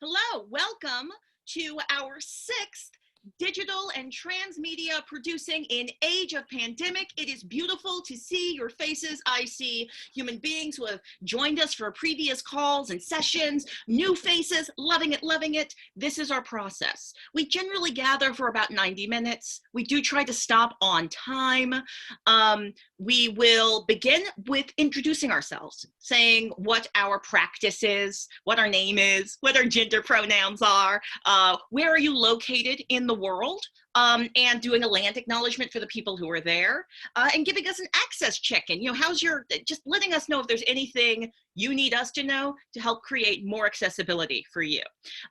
Hello, welcome to our 6th digital and transmedia producing in age of pandemic. It is beautiful to see your faces. I see human beings who have joined us for previous calls and sessions, new faces, loving it, loving it. This is our process. We generally gather for about 90 minutes. We do try to stop on time. We will begin with introducing ourselves, saying what our practice is, what our name is, what our gender pronouns are, where are you located in the world, and doing a land acknowledgement for the people who are there, and giving us an access check-in. You know, just letting us know if there's anything you need us to know to help create more accessibility for you.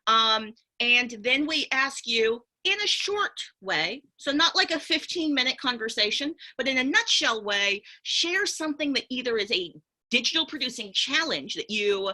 And then we ask you in a short way, so not like a 15-minute conversation, but in a nutshell way, share something that either is a digital producing challenge that you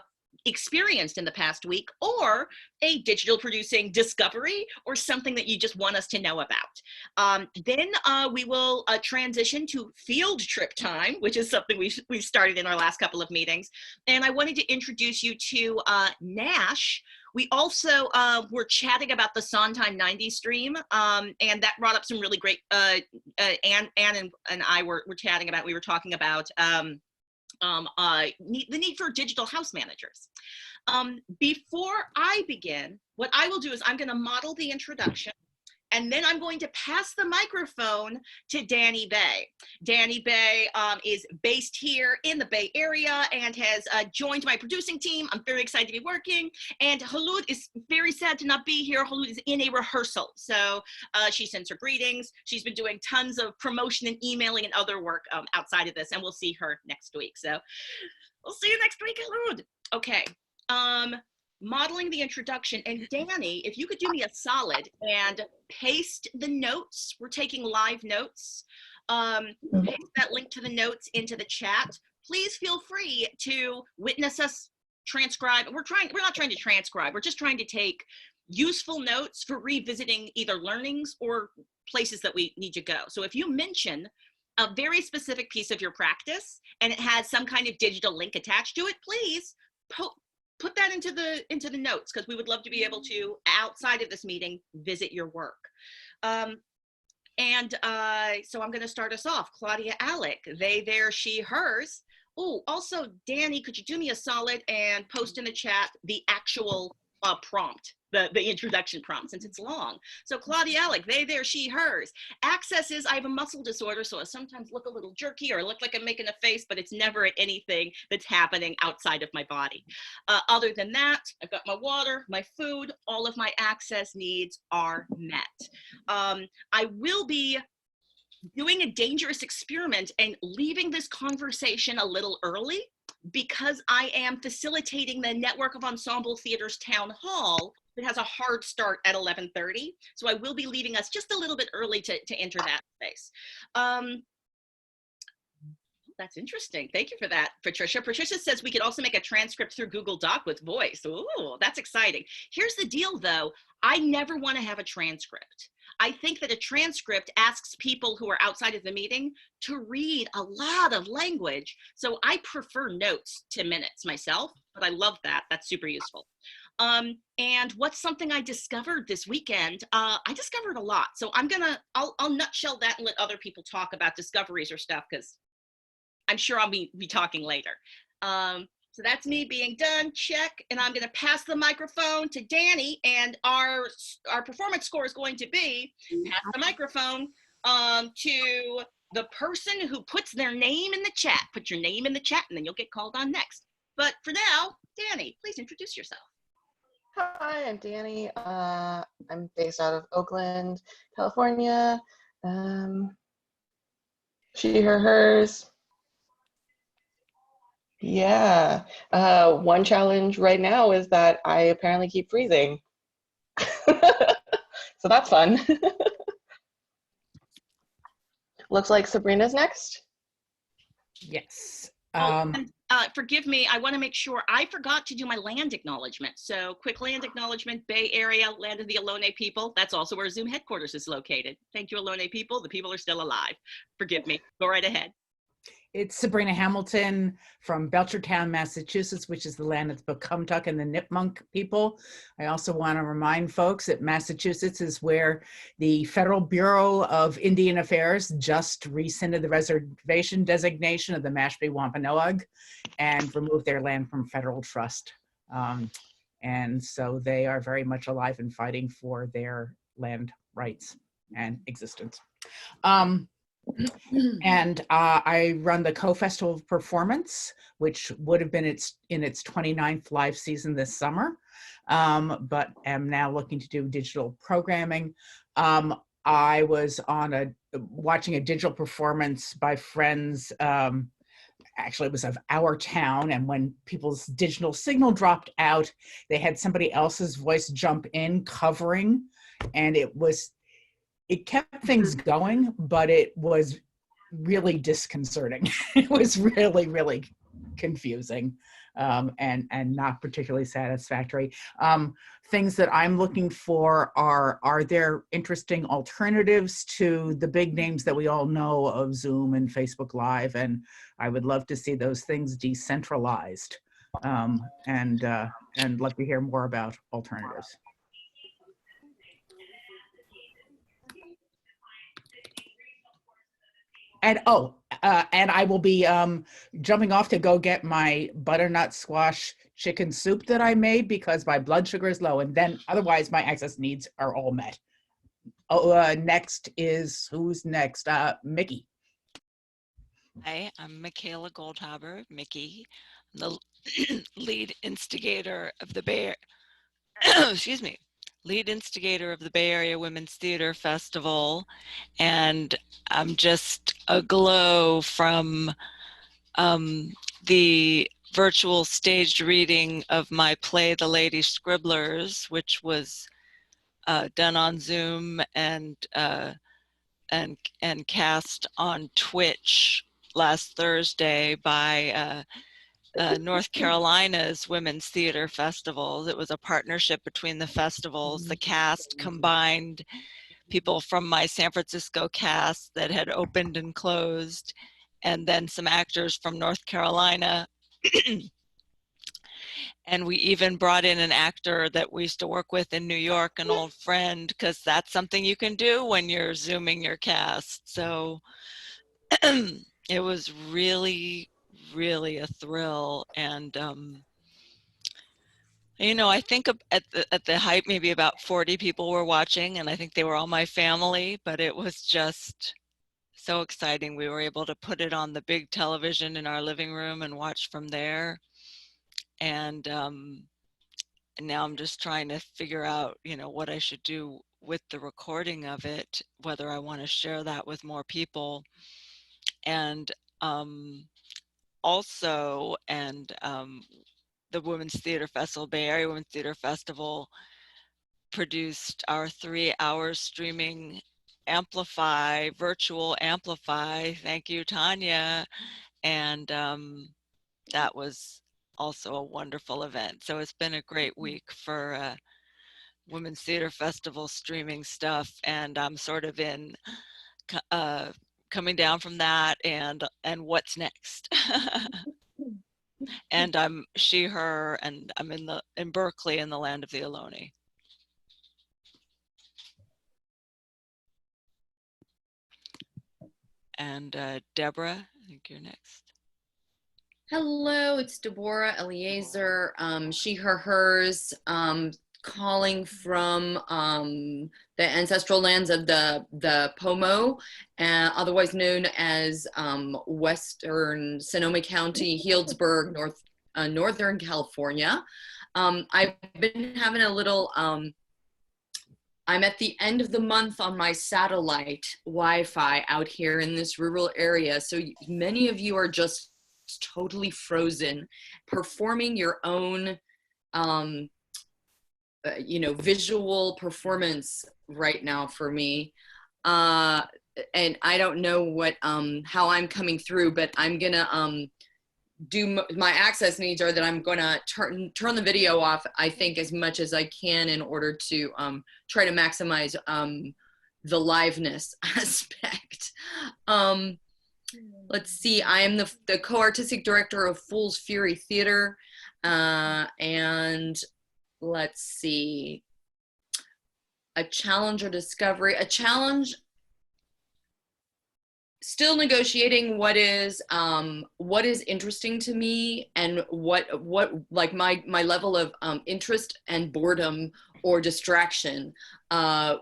experienced in the past week, or a digital producing discovery, or something that you just want us to know about. Then we will transition to field trip time, which is something we've started in our last couple of meetings. And I wanted to introduce you to Nash. We also were chatting about the Sondheim 90 stream, and that brought up some really great, Anne and I were chatting about, we were talking about the need for digital house managers. Before I begin, what I will do is I'm going to model the introduction, and then I'm going to pass the microphone to Danny Bay. Danny Bay is based here in the Bay Area and has joined my producing team. I'm very excited to be working. And Kholoud is very sad to not be here. Kholoud is in a rehearsal. So she sends her greetings. She's been doing tons of promotion and emailing and other work outside of this, and we'll see her next week. So we'll see you next week, Kholoud. Okay. Modeling the introduction, and Danny, if you could do me a solid and paste the notes. We're taking live notes. Paste that link to the notes into the chat. Please feel free to witness us transcribe. We're not trying to transcribe. We're just trying to take useful notes for revisiting either learnings or places that we need to go. So if you mention a very specific piece of your practice and it has some kind of digital link attached to it, please put that into the notes, because we would love to be able to, outside of this meeting, visit your work. So I'm going to start us off. Claudia, Alick, they, their, she, hers. Oh, also, Danny, could you do me a solid and post in the chat the actual prompt, the introduction prompt, since it's long. So Claudia, Alick, they, their, she, hers. Access is, I have a muscle disorder, so I sometimes look a little jerky or look like I'm making a face, but it's never at anything that's happening outside of my body. Other than that, I've got my water, my food, all of my access needs are met. I will be doing a dangerous experiment and leaving this conversation a little early, because I am facilitating the Network of Ensemble Theaters Town Hall that has a hard start at 11:30. So I will be leaving us just a little bit early to enter that space. That's interesting. Thank you for that, Patricia. Patricia says we could also make a transcript through Google Doc with voice. Ooh, that's exciting. Here's the deal, though. I never want to have a transcript. I think that a transcript asks people who are outside of the meeting to read a lot of language. So I prefer notes to minutes myself, but I love that. That's super useful. And what's something I discovered this weekend? I discovered a lot. So I'll nutshell that and let other people talk about discoveries or stuff, because I'm sure I'll be talking later. So that's me being done, check, and I'm gonna pass the microphone to Danny, and our performance score is going to be, pass the microphone to the person who puts their name in the chat. Put your name in the chat and then you'll get called on next. But for now, Danny, please introduce yourself. Hi, I'm Danny. I'm based out of Oakland, California. She, her, hers. Yeah. One challenge right now is that I apparently keep freezing. So that's fun. Looks like Sabrina's next. Yes. Forgive me, I want to make sure, I forgot to do my land acknowledgement. So quick land acknowledgement, Bay Area, land of the Ohlone people. That's also where Zoom headquarters is located. Thank you, Ohlone people. The people are still alive. Forgive me. Go right ahead. It's Sabrina Hamilton from Belchertown, Massachusetts, which is the land of the Pocumtuck and the Nipmunk people. I also want to remind folks that Massachusetts is where the Federal Bureau of Indian Affairs just rescinded the reservation designation of the Mashpee Wampanoag and removed their land from federal trust. And so they are very much alive and fighting for their land rights and existence. And I run the Co-Festival of Performance, which would have been in its 29th live season this summer, but am now looking to do digital programming. I was on watching a digital performance by friends. Actually, it was of our town, and when people's digital signal dropped out, they had somebody else's voice jump in covering, and it kept things going, but it was really disconcerting. It was really, really confusing, and not particularly satisfactory. Things that I'm looking for are there interesting alternatives to the big names that we all know of Zoom and Facebook Live? And I would love to see those things decentralized, and love to hear more about alternatives. And and I will be jumping off to go get my butternut squash chicken soup that I made because my blood sugar is low, and then otherwise my access needs are all met. Next is, who's next? Mickey. Hi, I'm Michaela Goldhaber, Mickey. I'm the lead instigator of the Bay excuse me, lead instigator of the Bay Area Women's Theater Festival, and I'm just aglow from the virtual staged reading of my play, The Lady Scribblers, which was done on Zoom and cast on Twitch last Thursday by North Carolina's Women's Theater Festival. It was a partnership between the festivals. The cast combined people from my San Francisco cast that had opened and closed, and then some actors from North Carolina. And we even brought in an actor that we used to work with in New York, an old friend, because that's something you can do when you're Zooming your cast. So it was really, really a thrill. And, you know, I think at the height, maybe about 40 people were watching, and I think they were all my family, but it was just so exciting. We were able to put it on the big television in our living room and watch from there. And now I'm just trying to figure out, you know, what I should do with the recording of it, whether I want to share that with more people. And also, the Women's Theater Festival, Bay Area Women's Theater Festival, produced our 3-hour streaming Amplify, virtual Amplify. Thank you, Tanya. And that was also a wonderful event. So it's been a great week for Women's Theater Festival streaming stuff, and I'm sort of in coming down from that and what's next. And I'm she, her, and I'm in Berkeley in the land of the Ohlone. And Deborah, I think you're next. Hello, it's Deborah Eliezer, she, her, hers, calling from the ancestral lands of the Pomo, otherwise known as Western Sonoma County, Healdsburg, Northern California. I've been having a little, I'm at the end of the month on my satellite Wi-Fi out here in this rural area, so many of you are just totally frozen, performing your own you know, visual performance right now for me, and I don't know what how I'm coming through, but I'm gonna do my access needs are that I'm gonna turn the video off, I think, as much as I can in order to try to maximize the liveness aspect. let's see, I am the co-artistic director of Fool's Fury Theater. And let's see, a challenge or discovery, a challenge, still negotiating what is interesting to me and what like my level of interest and boredom or distraction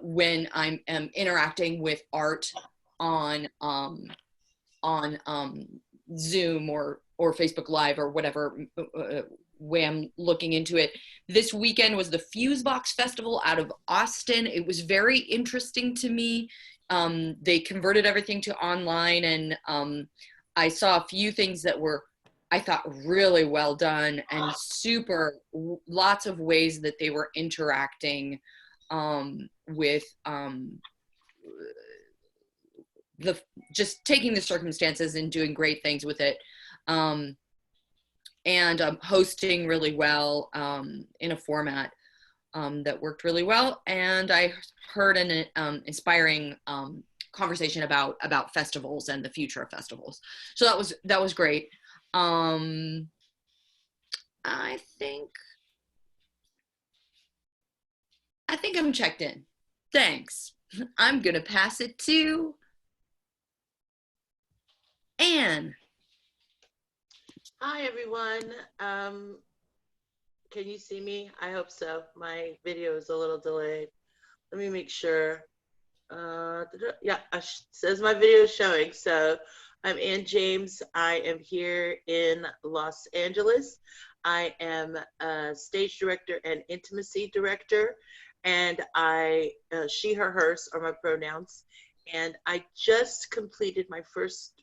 when I'm interacting with art on Zoom or Facebook Live or whatever way I'm looking into it. This weekend was the Fusebox Festival out of Austin. It was very interesting to me. They converted everything to online, and I saw a few things that were, I thought, really well done, and lots of ways that they were interacting with just taking the circumstances and doing great things with it, and hosting really well in a format that worked really well. And I heard an inspiring conversation about festivals and the future of festivals. So that was great. I think I'm checked in. Thanks. I'm gonna pass it to Anne. Hi, everyone. Can you see me? I hope so. My video is a little delayed. Let me make sure. Yeah, it says my video is showing. So I'm Ann James. I am here in Los Angeles. I am a stage director and intimacy director. And she, her, hers are my pronouns. And I just completed my first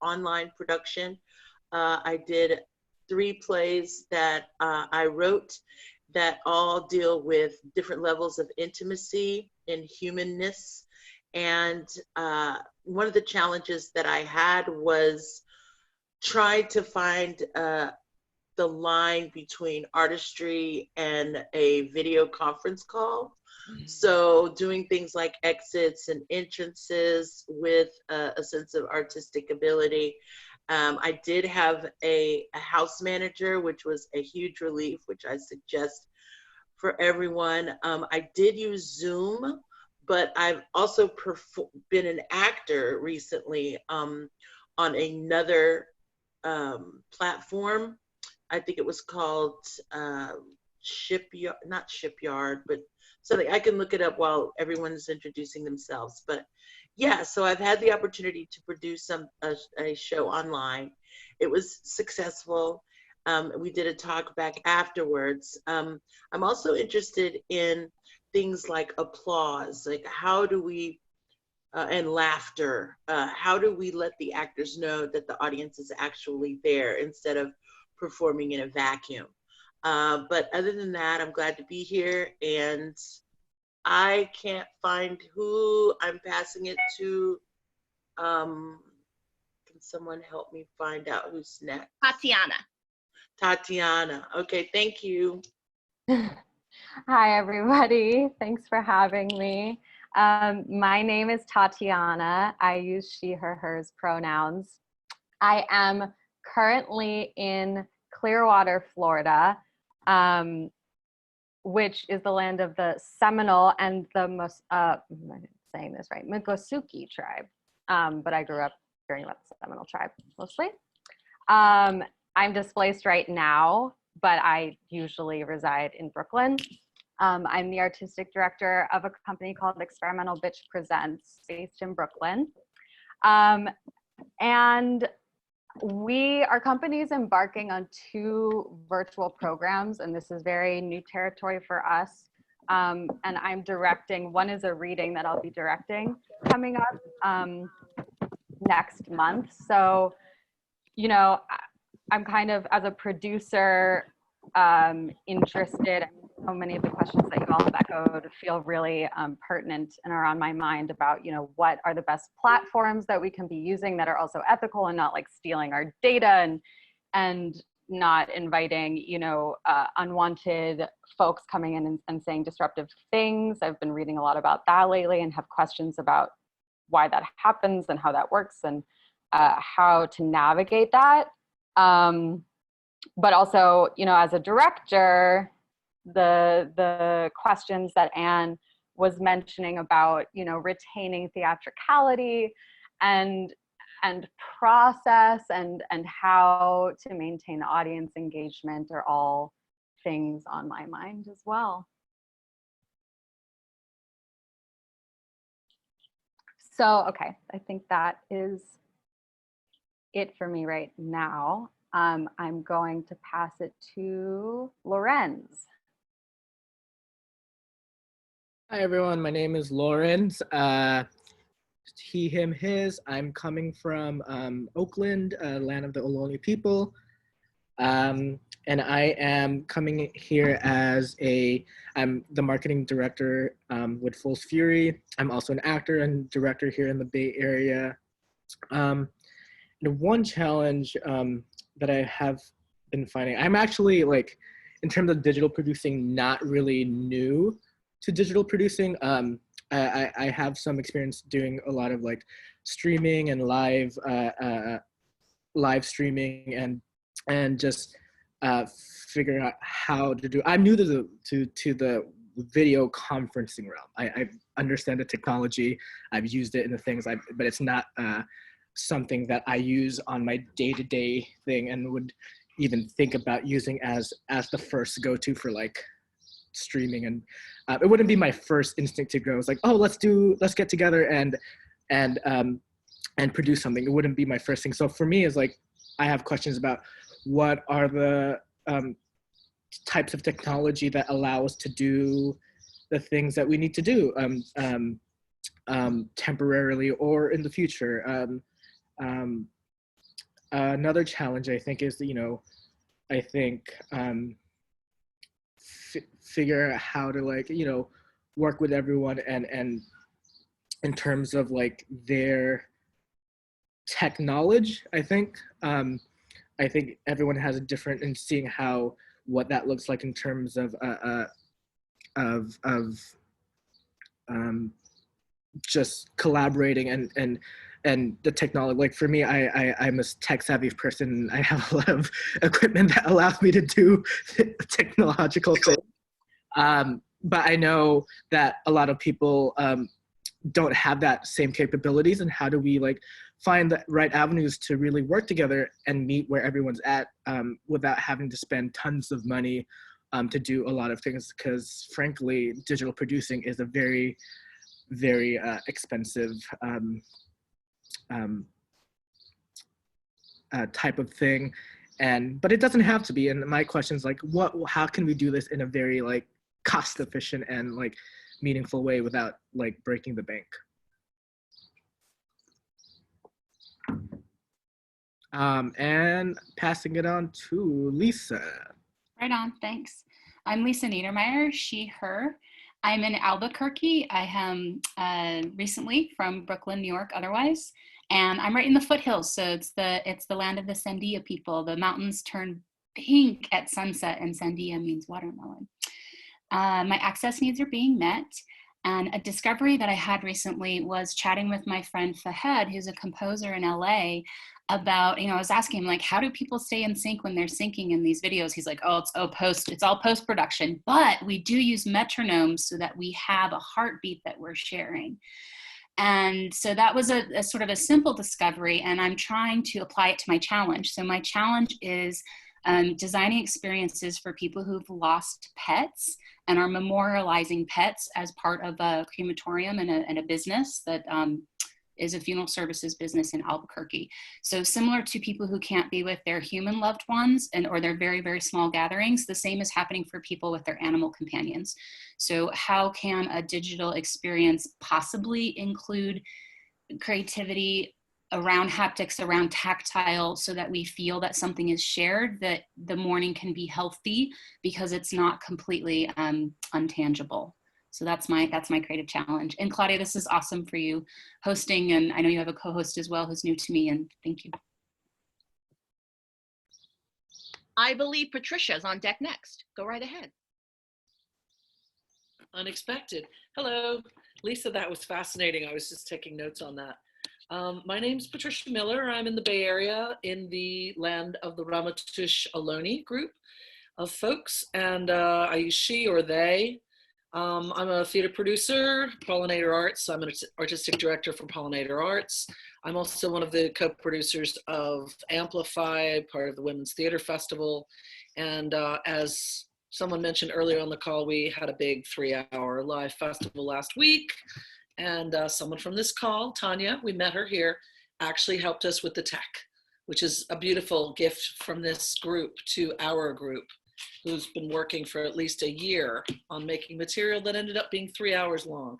online production. I did 3 plays that I wrote that all deal with different levels of intimacy and humanness. And one of the challenges that I had was trying to find the line between artistry and a video conference call. So doing things like exits and entrances with a sense of artistic ability. I did have a house manager, which was a huge relief, which I suggest for everyone. I did use Zoom, but I've also been an actor recently on another platform. I think it was called Shipyard, not Shipyard, but something. I can look it up while everyone's introducing themselves. But yeah, so I've had the opportunity to produce a show online. It was successful. We did a talk back afterwards. I'm also interested in things like applause, like how do we, and laughter, how do we let the actors know that the audience is actually there instead of performing in a vacuum? But other than that, I'm glad to be here, and I can't find who I'm passing it to. Can someone help me find out who's next? Tatiana. Tatiana. Okay, thank you. Hi, everybody. Thanks for having me. My name is Tatiana. I use she, her, hers pronouns. I am currently in Clearwater, Florida, which is the land of the Seminole and the I'm saying this right, Miccosukee tribe. But I grew up hearing about the Seminole tribe mostly. I'm displaced right now, but I usually reside in Brooklyn. I'm the artistic director of a company called Experimental Bitch Presents, based in Brooklyn. And our company is embarking on 2 virtual programs, and this is very new territory for us. And I'm directing, one is a reading that I'll be directing coming up next month. So, you know, I'm kind of, as a producer, interested. So many of the questions that you all have echoed feel really pertinent and are on my mind about, you know, what are the best platforms that we can be using that are also ethical and not like stealing our data and not inviting, you know, unwanted folks coming in and saying disruptive things. I've been reading a lot about that lately and have questions about why that happens and how that works. And how to navigate that. But also, you know, as a director, the questions that Anne was mentioning about, you know, retaining theatricality and process and how to maintain audience engagement are all things on my mind as well. So, okay, I think that is it for me right now. I'm going to pass it to Lorenz. Hi everyone, my name is Lorenz. He, him, his. I'm coming from Oakland, land of the Ohlone people. And I am coming here as I'm the marketing director with Full Fury. I'm also an actor and director here in the Bay Area. One challenge that I have been finding, I'm actually, like, in terms of digital producing, not really new to digital producing. I have some experience doing a lot of like streaming and live streaming and just figuring out how to do. I'm new to the video conferencing realm. I understand the technology. I've used it in the things, but it's not something that I use on my day-to-day thing and would even think about using as the first go-to for like streaming. And it wouldn't be my first instinct to go. It's like, oh, let's get together and produce something. It wouldn't be my first thing. So for me, it's like, I have questions about what are the types of technology that allow us to do the things that we need to do temporarily or in the future. Another challenge, I think, is, you know, I think figure out how to, like, you know, work with everyone and in terms of like their tech knowledge. I think everyone has a different, in seeing what that looks like in terms of just collaborating and the technology. Like for me, I'm a tech savvy person. I have a lot of equipment that allows me to do technological things. But I know that a lot of people don't have that same capabilities. And how do we like find the right avenues to really work together and meet where everyone's at without having to spend tons of money to do a lot of things? Because frankly, digital producing is a very, very expensive type of thing, but it doesn't have to be. And my question is like, how can we do this in a very like cost efficient and like meaningful way without like breaking the bank? And passing it on to Lisa. Right on, thanks. I'm Lisa Niedermeyer, she, her. I'm in Albuquerque. I am recently from Brooklyn, New York, otherwise, and I'm right in the foothills. So it's the land of the Sandia people. The mountains turn pink at sunset, and Sandia means watermelon. My access needs are being met. And a discovery that I had recently was chatting with my friend Fahed, who's a composer in LA, about, you know, I was asking him, like, how do people stay in sync when they're syncing in these videos? He's like, oh, it's all post-production, but we do use metronomes so that we have a heartbeat that we're sharing. And so that was a sort of a simple discovery, and I'm trying to apply it to my challenge. So my challenge is designing experiences for people who've lost pets and are memorializing pets as part of a crematorium and a business that is a funeral services business in Albuquerque. So similar to people who can't be with their human loved ones or their very, very small gatherings, the same is happening for people with their animal companions. So how can a digital experience possibly include creativity around haptics, around tactile, so that we feel that something is shared, that the mourning can be healthy because it's not completely untangible. So that's my creative challenge. And Claudia, this is awesome for you hosting, and I know you have a co-host as well who's new to me, and thank you. I believe Patricia's on deck next. Go right ahead. Unexpected. Hello, Lisa, that was fascinating. I was just taking notes on that. My name's Patricia Miller. I'm in the Bay Area in the land of the Ramaytush Ohlone group of folks, and I use she or they. I'm a theater producer, Pollinator Arts. I'm an artistic director for Pollinator Arts. I'm also one of the co-producers of Amplify, part of the Women's Theater Festival. And as someone mentioned earlier on the call, we had a big 3-hour live festival last week. And someone from this call, Tanya, we met her here, actually helped us with the tech, which is a beautiful gift from this group to our group, who's been working for at least a year on making material that ended up being 3 hours long.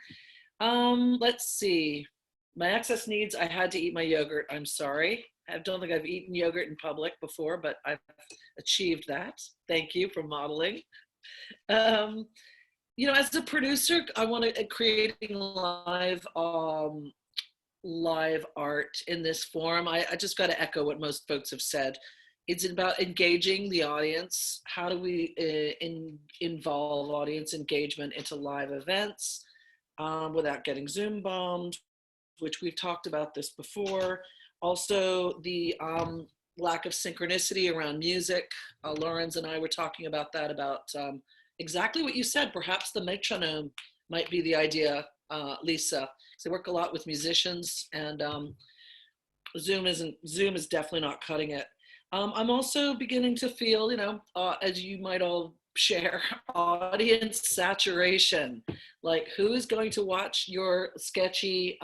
Let's see. My excess needs, I had to eat my yogurt. I'm sorry. I don't think I've eaten yogurt in public before, but I've achieved that. Thank you for modeling. You know, as a producer, I want to creating live art in this form. I just got to echo what most folks have said. It's about engaging the audience. How do we involve audience engagement into live events without getting Zoom bombed, which we've talked about this before. Also, the lack of synchronicity around music. Lawrence and I were talking about that, about exactly what you said. Perhaps the metronome might be the idea, Lisa. Because I work a lot with musicians, and Zoom is definitely not cutting it. I'm also beginning to feel, you know, as you might all share, audience saturation. Like, who is going to watch your sketchy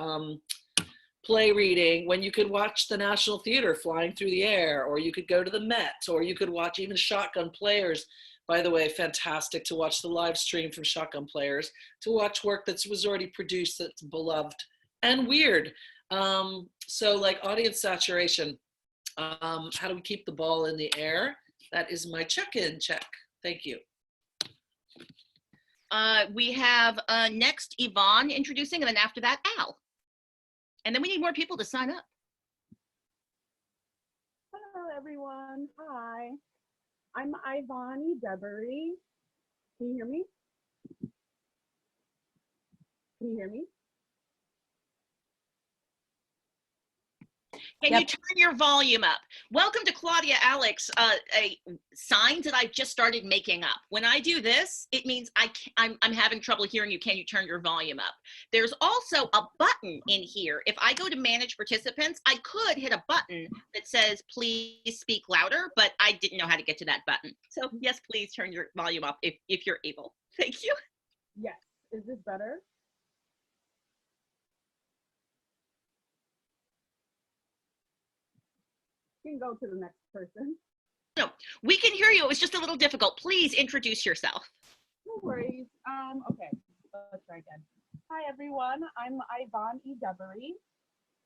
play reading when you could watch the National Theater flying through the air, or you could go to the Met, or you could watch even Shotgun Players. By the way, fantastic to watch the live stream from Shotgun Players, to watch work that was already produced that's beloved and weird. So like audience saturation, how do we keep the ball in the air? That is my check-in check. Thank you. We have next Yvonne introducing, and then after that, Al. And then we need more people to sign up. Hello, everyone. Hi. I'm Ivani Deborah. Can you hear me? Can you hear me? Can you turn your volume up? Welcome to Claudia, Alick's signs that I've just started making up. When I do this, it means I'm having trouble hearing you. Can you turn your volume up? There's also a button in here. If I go to manage participants, I could hit a button that says, please speak louder, but I didn't know how to get to that button. So yes, please turn your volume up if you're able. Thank you. Yes. Is this better? You can go to the next person. No, we can hear you. It was just a little difficult. Please introduce yourself. No worries. Okay, let's try again. Hi, everyone. I'm Ivonne Deborah.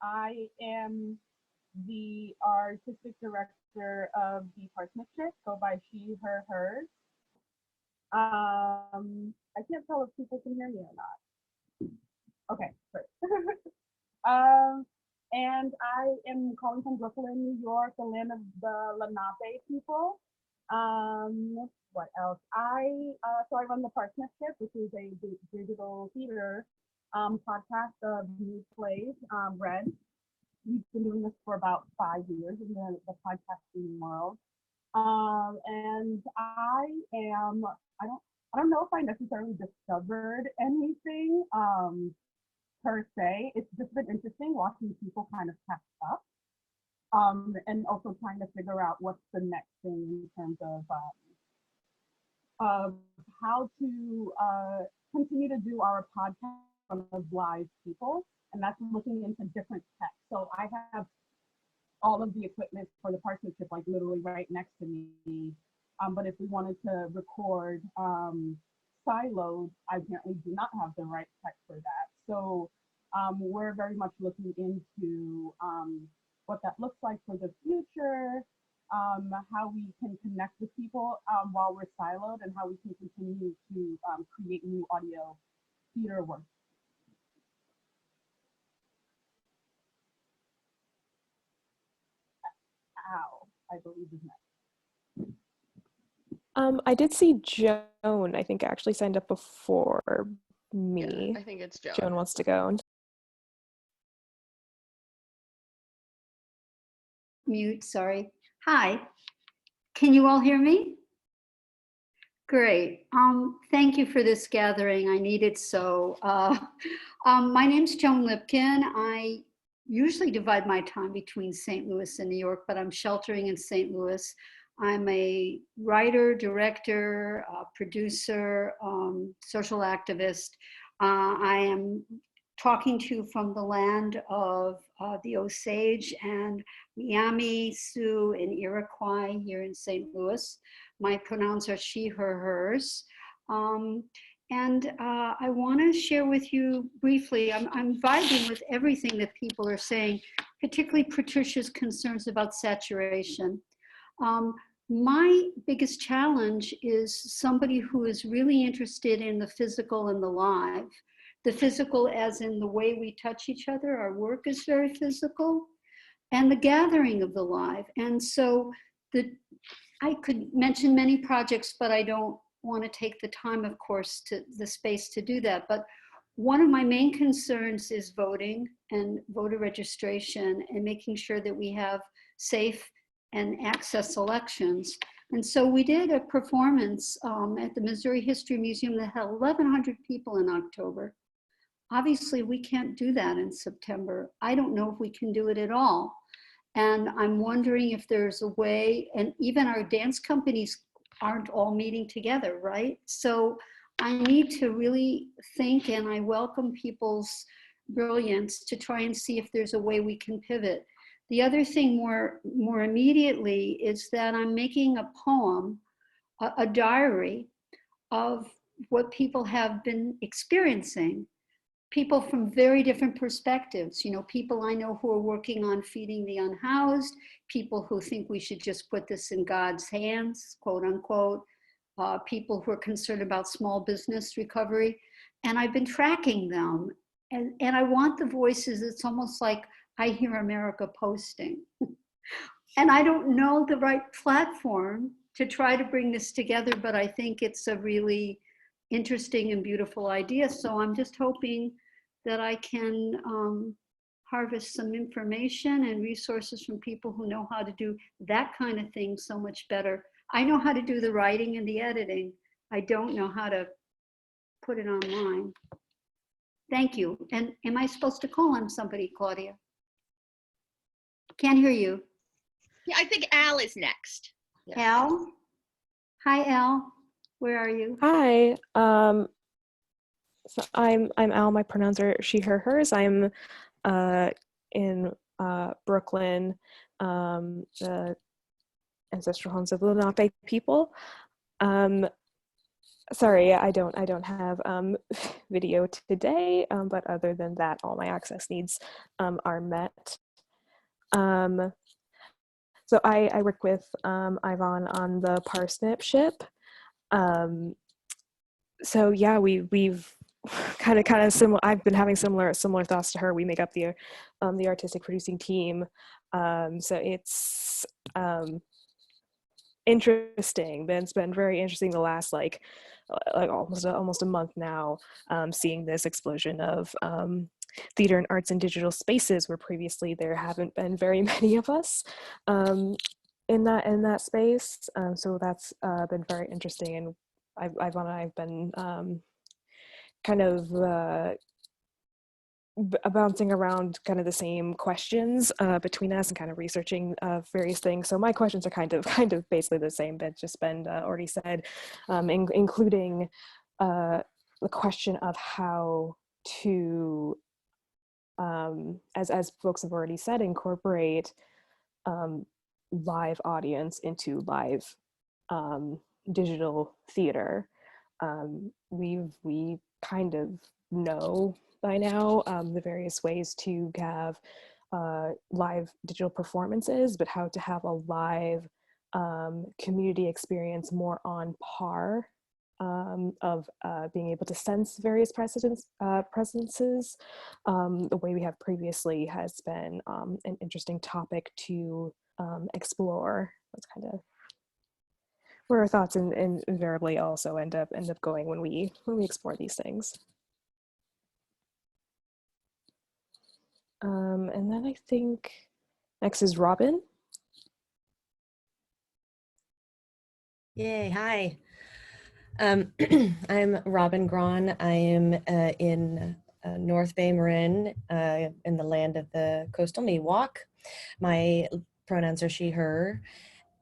I am the artistic director of the Parsnips, go by she, her, hers. I can't tell if people can hear me or not. Okay, great. And I am calling from Brooklyn, New York, the land of the Lenape people. What else? So I run the Parsnips, which is a digital theater podcast of new plays, read. We've been doing this for about 5 years in the podcasting world. And I don't know if I necessarily discovered anything per se. It's just been interesting watching people kind of catch up, and also trying to figure out what's the next thing in terms of how to continue to do our podcast of live people, and that's looking into different tech. So I have all of the equipment for the Parsnips, like literally right next to me. But if we wanted to record siloed, I apparently do not have the right tech for that. So we're very much looking into what that looks like for the future, how we can connect with people while we're siloed, and how we can continue to create new audio theater work. Al, I believe is next. I did see Joan, I think, actually signed up before me. Yeah, I think it's Joan. Joan wants to go. mute, sorry. Hi, can you all hear me? Great. Thank you for this gathering. I need it so. My name's Joan Lipkin. I usually divide my time between St. Louis and New York, but I'm sheltering in St. Louis. I'm a writer, director, producer, social activist. I am talking to you from the land of the Osage and Miami, Sioux, and Iroquois here in St. Louis. My pronouns are she, her, hers. I want to share with you briefly, I'm vibing with everything that people are saying, particularly Patricia's concerns about saturation. My biggest challenge is somebody who is really interested in the physical and the live. The physical as in the way we touch each other, our work is very physical, and the gathering of the live. And so I could mention many projects, but I don't want to take the time, of course, to the space to do that. But one of my main concerns is voting and voter registration and making sure that we have safe and access elections. And so we did a performance at the Missouri History Museum that had 1,100 people in October. Obviously, we can't do that in September. I don't know if we can do it at all. And I'm wondering if there's a way, and even our dance companies aren't all meeting together, right? So I need to really think, and I welcome people's brilliance to try and see if there's a way we can pivot. The other thing more immediately is that I'm making a poem, a diary of what people have been experiencing. People from very different perspectives, you know, people I know who are working on feeding the unhoused, people who think we should just put this in God's hands, quote unquote, people who are concerned about small business recovery. And I've been tracking them. And I want the voices, it's almost like I hear America posting. And I don't know the right platform to try to bring this together, but I think it's a really interesting and beautiful idea. So I'm just hoping that I can harvest some information and resources from people who know how to do that kind of thing so much better. I know how to do the writing and the editing. I don't know how to put it online. Thank you. And am I supposed to call on somebody, Claudia? Can't hear you. Yeah, I think Al is next. Yes. Al? Hi, Al. Where are you? Hi. So I'm Al. My pronouns are she, her, hers. I'm in Brooklyn, the ancestral homes of the Lenape people. Sorry, I don't have video today, but other than that, all my access needs are met. So I work with Ivan on the parsnip ship. So yeah, we've kind of similar. I've been having similar thoughts to her. We make up the artistic producing team. So it's interesting. It's been very interesting the last like almost a month now, seeing this explosion of theater and arts and digital spaces where previously there haven't been very many of us in that space. So that's been very interesting, and Ivan and I have been kind of bouncing around kind of the same questions between us and kind of researching various things. So my questions are kind of basically the same, but just been already said, including the question of how to, as folks have already said, incorporate live audience into live digital theater. We kind of know by now the various ways to have live digital performances, but how to have a live community experience more on par of being able to sense various presences. The way we have previously has been an interesting topic to explore. That's kind of where our thoughts invariably also end up going when we explore these things. And then I think next is Robin. Yay, hi. I'm Robin Grawn. I am in North Bay, Marin, in the land of the coastal Miwok. My pronouns are she, her,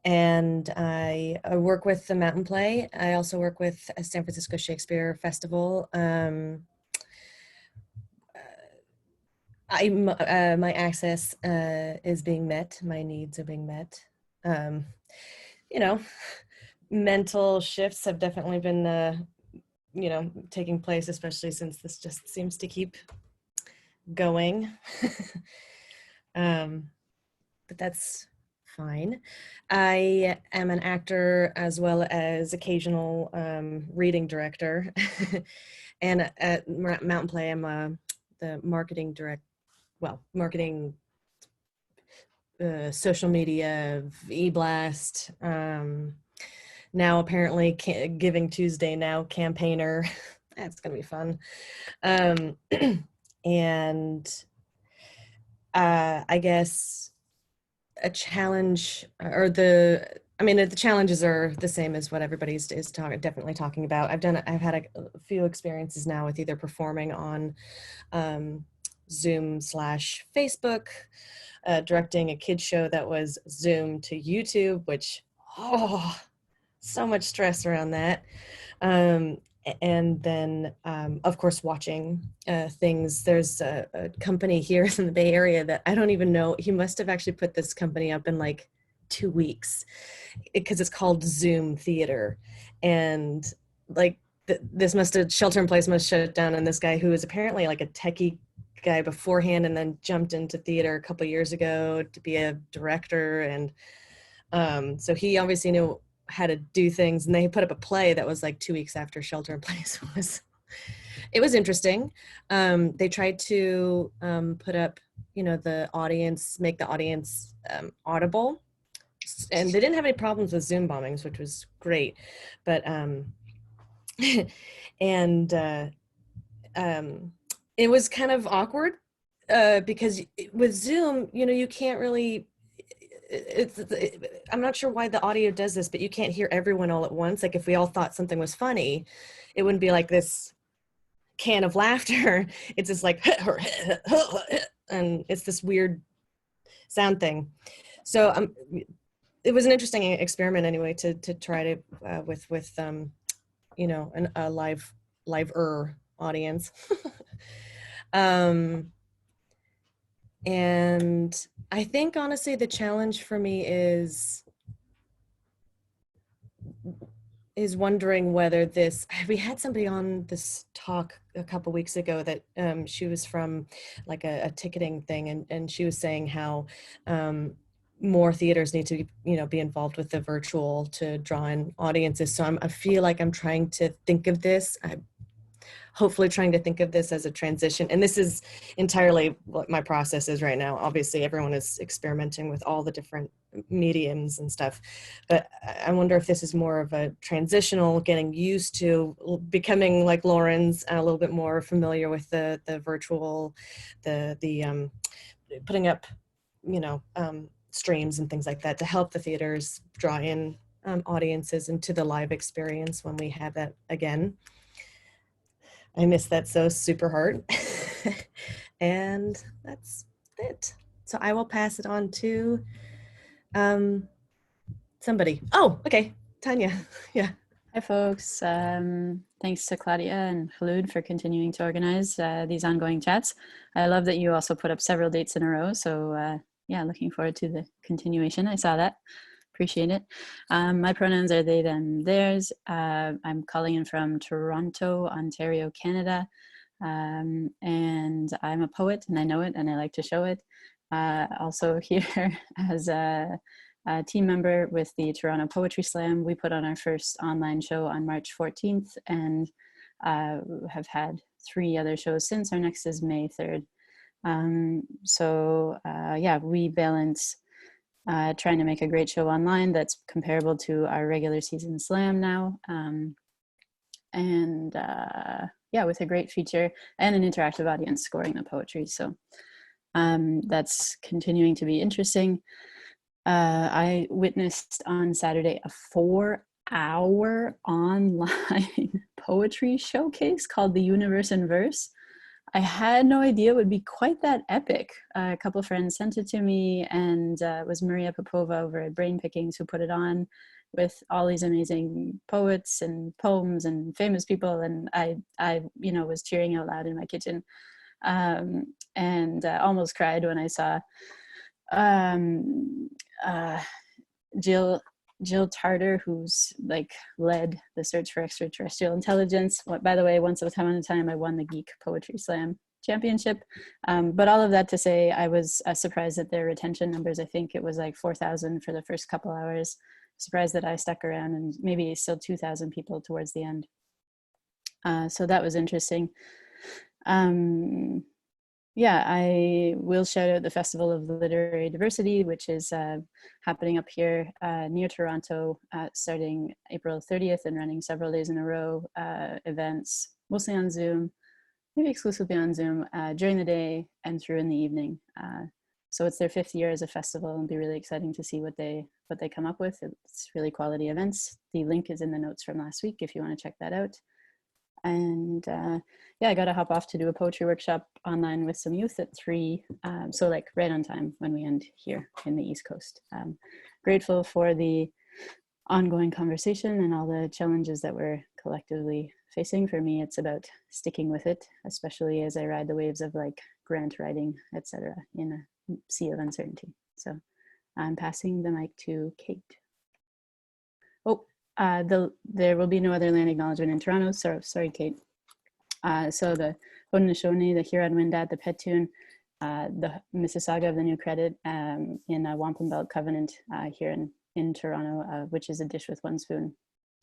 and I work with the Mountain Play. I also work with a San Francisco Shakespeare Festival. My access is being met. My needs are being met. You know, mental shifts have definitely been, you know, taking place, especially since this just seems to keep going. But that's fine. I am an actor as well as occasional reading director. And at Mountain Play, I'm the marketing marketing, social media, e-blast, now apparently Giving Tuesday now campaigner. That's gonna be fun. And I guess a challenge, or the challenges are the same as what everybody's definitely talking about. I've had a few experiences now with either performing on Zoom / Facebook, directing a kids show that was Zoom to YouTube, which, so much stress around that. And then, of course, watching things. There's a company here in the Bay Area that I don't even know. He must have actually put this company up in like 2 weeks, because it's called Zoom Theater. And like Shelter in Place must shut down. And this guy, who is apparently like a techie guy beforehand and then jumped into theater a couple years ago to be a director. And so he obviously knew how to do things, and they put up a play that was like 2 weeks after Shelter in Place it was interesting. They tried to put up, you know, make the audience audible, and they didn't have any problems with Zoom bombings, which was great. But and it was kind of awkward because with Zoom, you know, you can't really, I'm not sure why the audio does this, but you can't hear everyone all at once. Like if we all thought something was funny, it wouldn't be like this can of laughter. It's just like, and it's this weird sound thing. So it was an interesting experiment anyway to try to with you know, a live-er audience. And I think honestly the challenge for me is wondering whether we had somebody on this talk a couple weeks ago that she was from like a ticketing thing, and she was saying how more theaters need to be involved with the virtual to draw in audiences. So I feel like I'm trying to think of this. Hopefully trying to think of this as a transition. And this is entirely what my process is right now. Obviously, everyone is experimenting with all the different mediums and stuff. But I wonder if this is more of a transitional, getting used to becoming like Lauren's, a little bit more familiar with the virtual, the putting up, streams and things like that to help the theaters draw in audiences into the live experience when we have that again. I miss that so super hard. And that's it. So I will pass it on to somebody. Oh, okay. Tanya. Yeah. Hi, folks. Thanks to Claudia and Kholoud for continuing to organize these ongoing chats. I love that you also put up several dates in a row. So yeah, looking forward to the continuation. I saw that. Appreciate it. My pronouns are they, them, theirs. I'm calling in from Toronto, Ontario, Canada. And I'm a poet, and I know it, and I like to show it. Also here as a team member with the Toronto Poetry Slam. We put on our first online show on March 14th, and have had 3 other shows since. Our next is May 3rd. Yeah, we balance trying to make a great show online that's comparable to our regular season slam now. Yeah, with a great feature and an interactive audience scoring the poetry. So that's continuing to be interesting. I witnessed on Saturday a 4 4-hour online poetry showcase called The Universe in Verse. I had no idea it would be quite that epic. A couple of friends sent it to me, and it was Maria Popova over at Brain Pickings who put it on with all these amazing poets and poems and famous people. And I was cheering out loud in my kitchen, and almost cried when I saw Jill Tarter, who's like led the search for extraterrestrial intelligence. By the way, once upon a time, I won the Geek Poetry Slam Championship. But all of that to say, I was surprised at their retention numbers. I think it was like 4,000 for the first couple hours. Surprised that I stuck around, and maybe still 2,000 people towards the end. So that was interesting. Yeah, I will shout out the Festival of Literary Diversity, which is happening up here near Toronto, starting April 30th and running several days in a row, events, mostly on Zoom, maybe exclusively on Zoom, during the day and through in the evening. So it's their 5th year as a festival, and it'll be really exciting to see what they come up with. It's really quality events. The link is in the notes from last week if you want to check that out. And yeah, I got to hop off to do a poetry workshop online with some youth at 3, so like right on time when we end here in the East Coast. Grateful for the ongoing conversation and all the challenges that we're collectively facing. For me, it's about sticking with it, especially as I ride the waves of like grant writing, etc., in a sea of uncertainty. So I'm passing the mic to Kate. Oh, there will be no other land acknowledgement in Toronto. So sorry, Kate. So the Haudenosaunee, the Huron-Wendat, the Petun, the Mississauga of the New Credit in a Wampum Belt Covenant here in Toronto, which is a dish with one spoon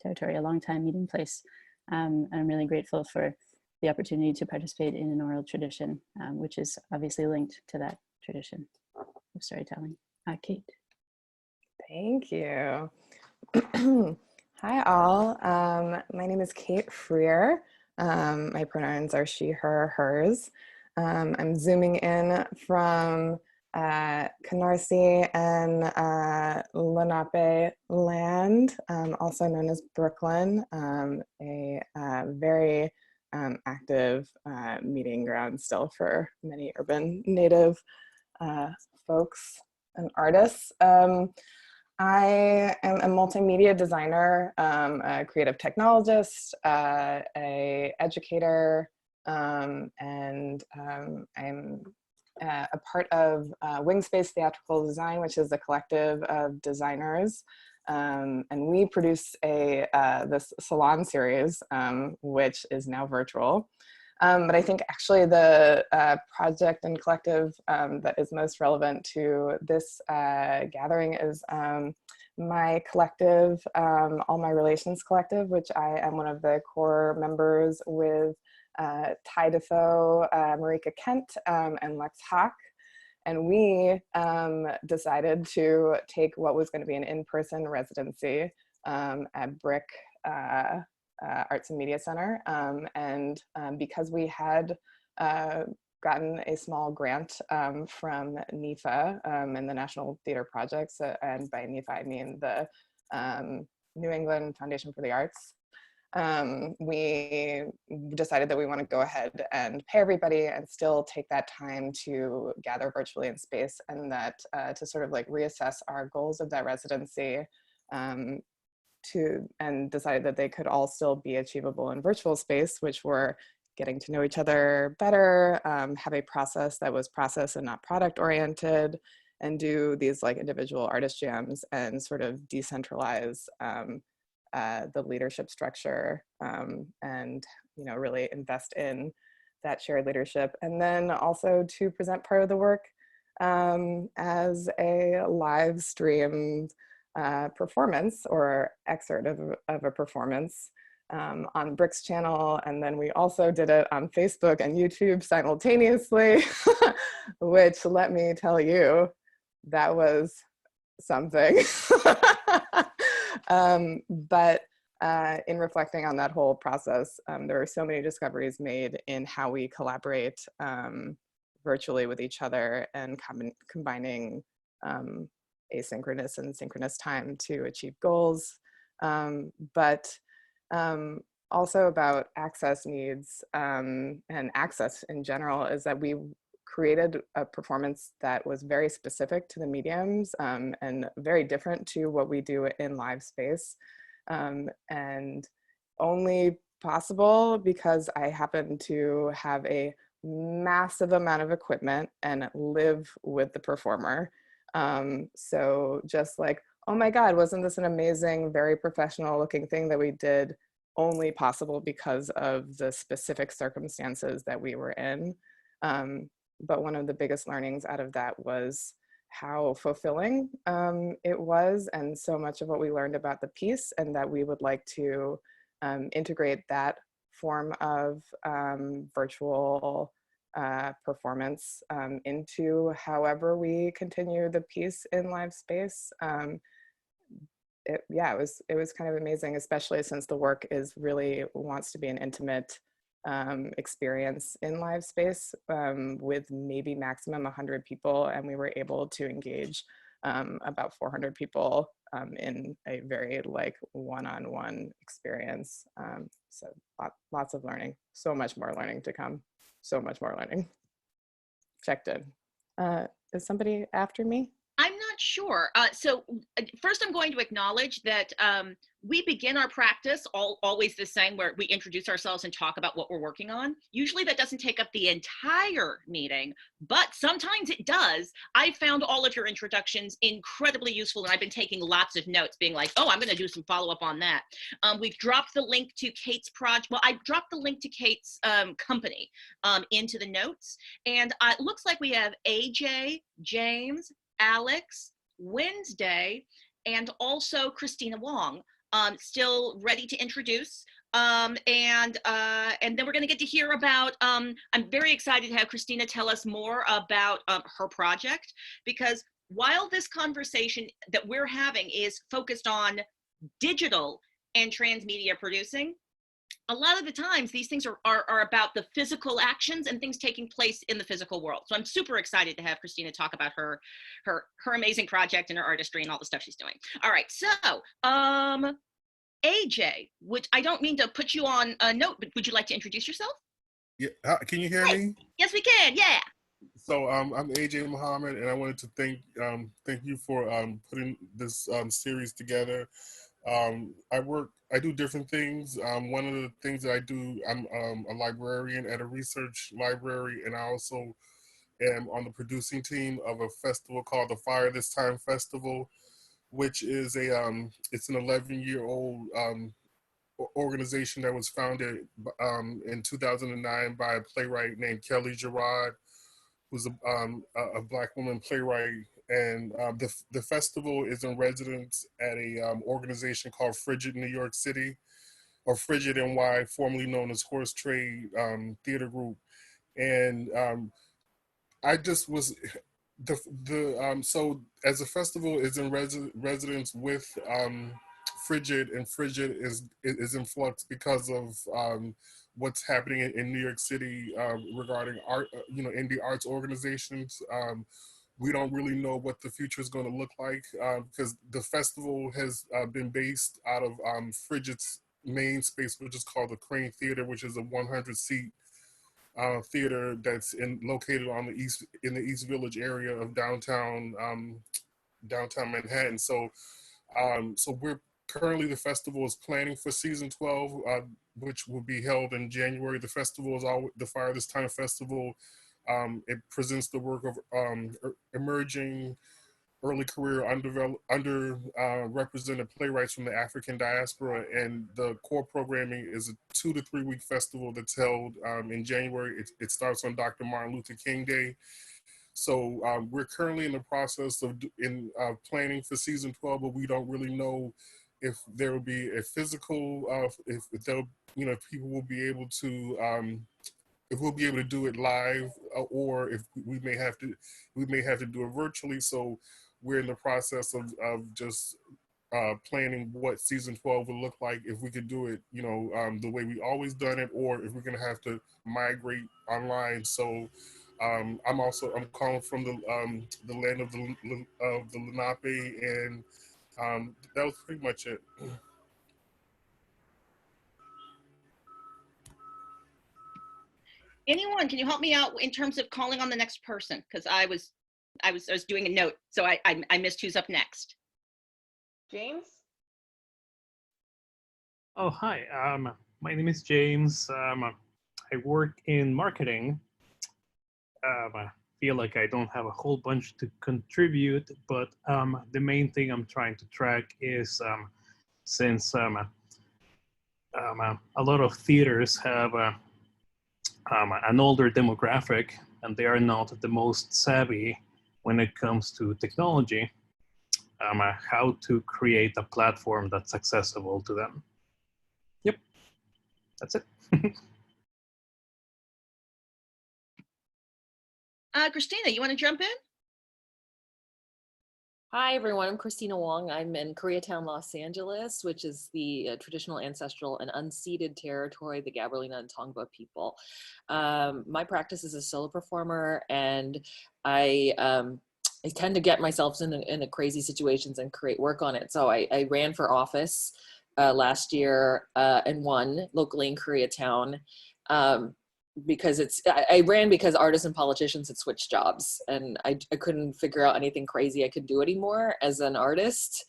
territory, a long time meeting place. I'm really grateful for the opportunity to participate in an oral tradition, which is obviously linked to that tradition of storytelling. Kate. Thank you. Hi all, my name is Kate Freer. My pronouns are she, her, hers. I'm zooming in from Canarsie and Lenape land, also known as Brooklyn, a very active meeting ground still for many urban native folks and artists. I am a multimedia designer, a creative technologist, a educator, and I'm a part of Wingspace Theatrical Design, which is a collective of designers. And we produce this salon series, which is now virtual. But I think actually the project and collective that is most relevant to this gathering is my collective, All My Relations Collective, which I am one of the core members with Ty Defoe, Marika Kent, and Lex Hawk. And we decided to take what was going to be an in-person residency at Brick Arts and Media Center. And because we had gotten a small grant from NEFA and the National Theater Projects, and by NEFA I mean the New England Foundation for the Arts, we decided that we want to go ahead and pay everybody and still take that time to gather virtually in space, and that to sort of like reassess our goals of that residency, and decided that they could all still be achievable in virtual space, which were getting to know each other better, have a process that was process and not product oriented, and do these like individual artist jams and sort of decentralize the leadership structure, and really invest in that shared leadership. And then also to present part of the work as a live streamed performance or excerpt of a performance on Brick's channel. And then we also did it on Facebook and YouTube simultaneously, which, let me tell you, that was something. But in reflecting on that whole process, there are so many discoveries made in how we collaborate virtually with each other and combining asynchronous and synchronous time to achieve goals. But also about access needs and access in general is that we created a performance that was very specific to the mediums and very different to what we do in live space, and only possible because I happen to have a massive amount of equipment and live with the performer. So just like, oh my God, wasn't this an amazing, very professional looking thing that we did, only possible because of the specific circumstances that we were in. But one of the biggest learnings out of that was how fulfilling it was, and so much of what we learned about the piece, and that we would like to integrate that form of virtual performance into however we continue the piece in live space. It was kind of amazing, especially since the work is really wants to be an intimate experience in live space with maybe maximum 100 people, and we were able to engage about 400 people in a very like one-on-one experience. So lots of learning, so much more learning to come, so much more learning. Checked in. Is somebody after me? I'm not sure. So first I'm going to acknowledge that we begin our practice always the same, where we introduce ourselves and talk about what we're working on. Usually that doesn't take up the entire meeting, but sometimes it does. I found all of your introductions incredibly useful, and I've been taking lots of notes, being like, oh, I'm gonna do some follow-up on that. We've dropped the link to Kate's project. Well, I dropped the link to Kate's company into the notes, and it looks like we have AJ, James, Alex, Wednesday, and also Christina Wong still ready to introduce. And then we're going to get to hear about, I'm very excited to have Christina tell us more about her project, because while this conversation that we're having is focused on digital and transmedia producing, a lot of the times these things are about the physical actions and things taking place in the physical world. So I'm super excited to have Christina talk about her amazing project and her artistry and all the stuff she's doing. All right, so AJ, which I don't mean to put you on a note, but would you like to introduce yourself? Yeah, can you hear me? Yes, we can. Yeah. So I'm AJ Muhammad, and I wanted to thank you for putting this series together. I do different things. One of the things that I do, I'm a librarian at a research library, and I also am on the producing team of a festival called the Fire This Time Festival, which is it's an 11-year-old organization that was founded in 2009 by a playwright named Kelly Gerard, who's a Black woman playwright. And the festival is in residence at a organization called Frigid New York City, or Frigid NY, formerly known as Horse Trade Theater Group. And I just was so as the festival is in residence with Frigid, and Frigid is in flux because of what's happening in New York City regarding art, indie arts organizations. We don't really know what the future is going to look like because the festival has been based out of Frigid's main space, which is called the Crane Theater, which is a 100-seat theater that's located on in the East Village area of downtown Manhattan. So we're currently, the festival is planning for season 12, which will be held in January. The festival is the Fire This Time Festival. It presents the work of emerging, early career, underrepresented playwrights from the African diaspora, and the core programming is a 2 to 3 week festival that's held in January. It starts on Dr. Martin Luther King Day. So we're currently in the process of planning for season 12, but we don't really know if there will be a physical, if people will be able to. If we'll be able to do it live, or if we may have to do it virtually. So we're in the process of just planning what season 12 will look like, if we could do it, the way we always done it, or if we're gonna have to migrate online. So I'm calling from the land of the Lenape, and that was pretty much it. Anyone, can you help me out in terms of calling on the next person? Because I was doing a note, so I missed who's up next. James? Oh, hi. My name is James. I work in marketing. I feel like I don't have a whole bunch to contribute, but the main thing I'm trying to track is since a lot of theaters have an older demographic and they are not the most savvy when it comes to technology, how to create a platform that's accessible to them. Yep, that's it. Christina, you want to jump in? Hi, everyone. I'm Christina Wong. I'm in Koreatown, Los Angeles, which is the traditional, ancestral, and unceded territory, the Gabrielina and Tongva people. My practice is a solo performer, and I tend to get myself in crazy situations and create work on it. So I ran for office last year and won locally in Koreatown. Because I ran because artists and politicians had switched jobs, and I couldn't figure out anything crazy I could do anymore as an artist.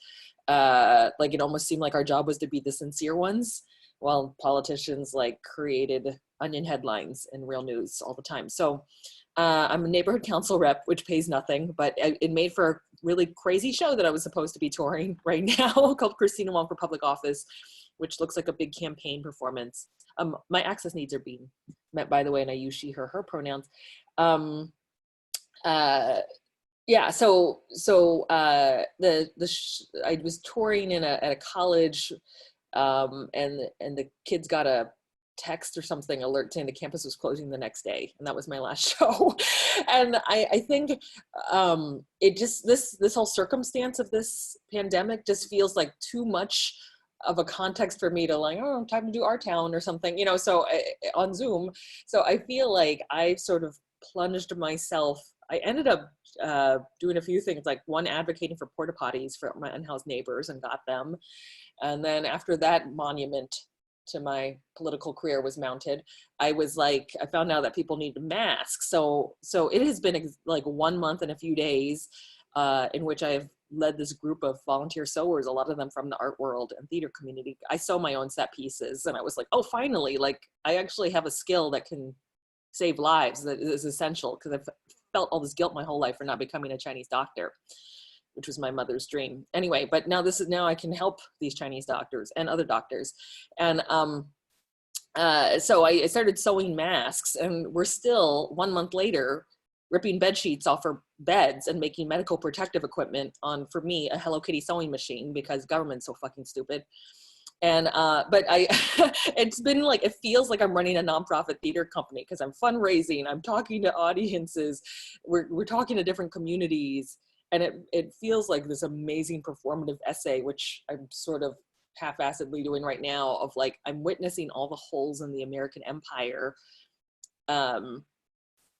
Like it almost seemed like our job was to be the sincere ones, while politicians like created onion headlines and real news all the time. So I'm a neighborhood council rep, which pays nothing, but it made for a really crazy show that I was supposed to be touring right now called Christina Wong for Public Office, which looks like a big campaign performance. My access needs are being met, by the way, and I use she, her pronouns. Yeah, so I was touring at a college, and the kids got a text or something alert saying the campus was closing the next day, and that was my last show. And I think it just this whole circumstance of this pandemic just feels like too much of a context for me to like, oh, time to do Our Town or something, you know, so on Zoom. So I feel like I sort of plunged myself. I ended up doing a few things, like one, advocating for porta potties for my unhoused neighbors and got them. And then after that monument to my political career was mounted, I was like, I found out that people need masks. So it has been like 1 month and a few days in which I've led this group of volunteer sewers, a lot of them from the art world and theater community. I sew my own set pieces, and I was like, oh, finally, like I actually have a skill that can save lives, that is essential, because I've felt all this guilt my whole life for not becoming a Chinese doctor, which was my mother's dream. Anyway, but now now I can help these Chinese doctors and other doctors. And so I started sewing masks, and we're still 1 month later ripping bed sheets off for beds and making medical protective equipment on, for me, a Hello Kitty sewing machine, because government's so fucking stupid. And but it's been like, it feels like I'm running a nonprofit theater company, because I'm fundraising, I'm talking to audiences, we're talking to different communities, and it feels like this amazing performative essay, which I'm sort of half-assedly doing right now, of like, I'm witnessing all the holes in the American empire,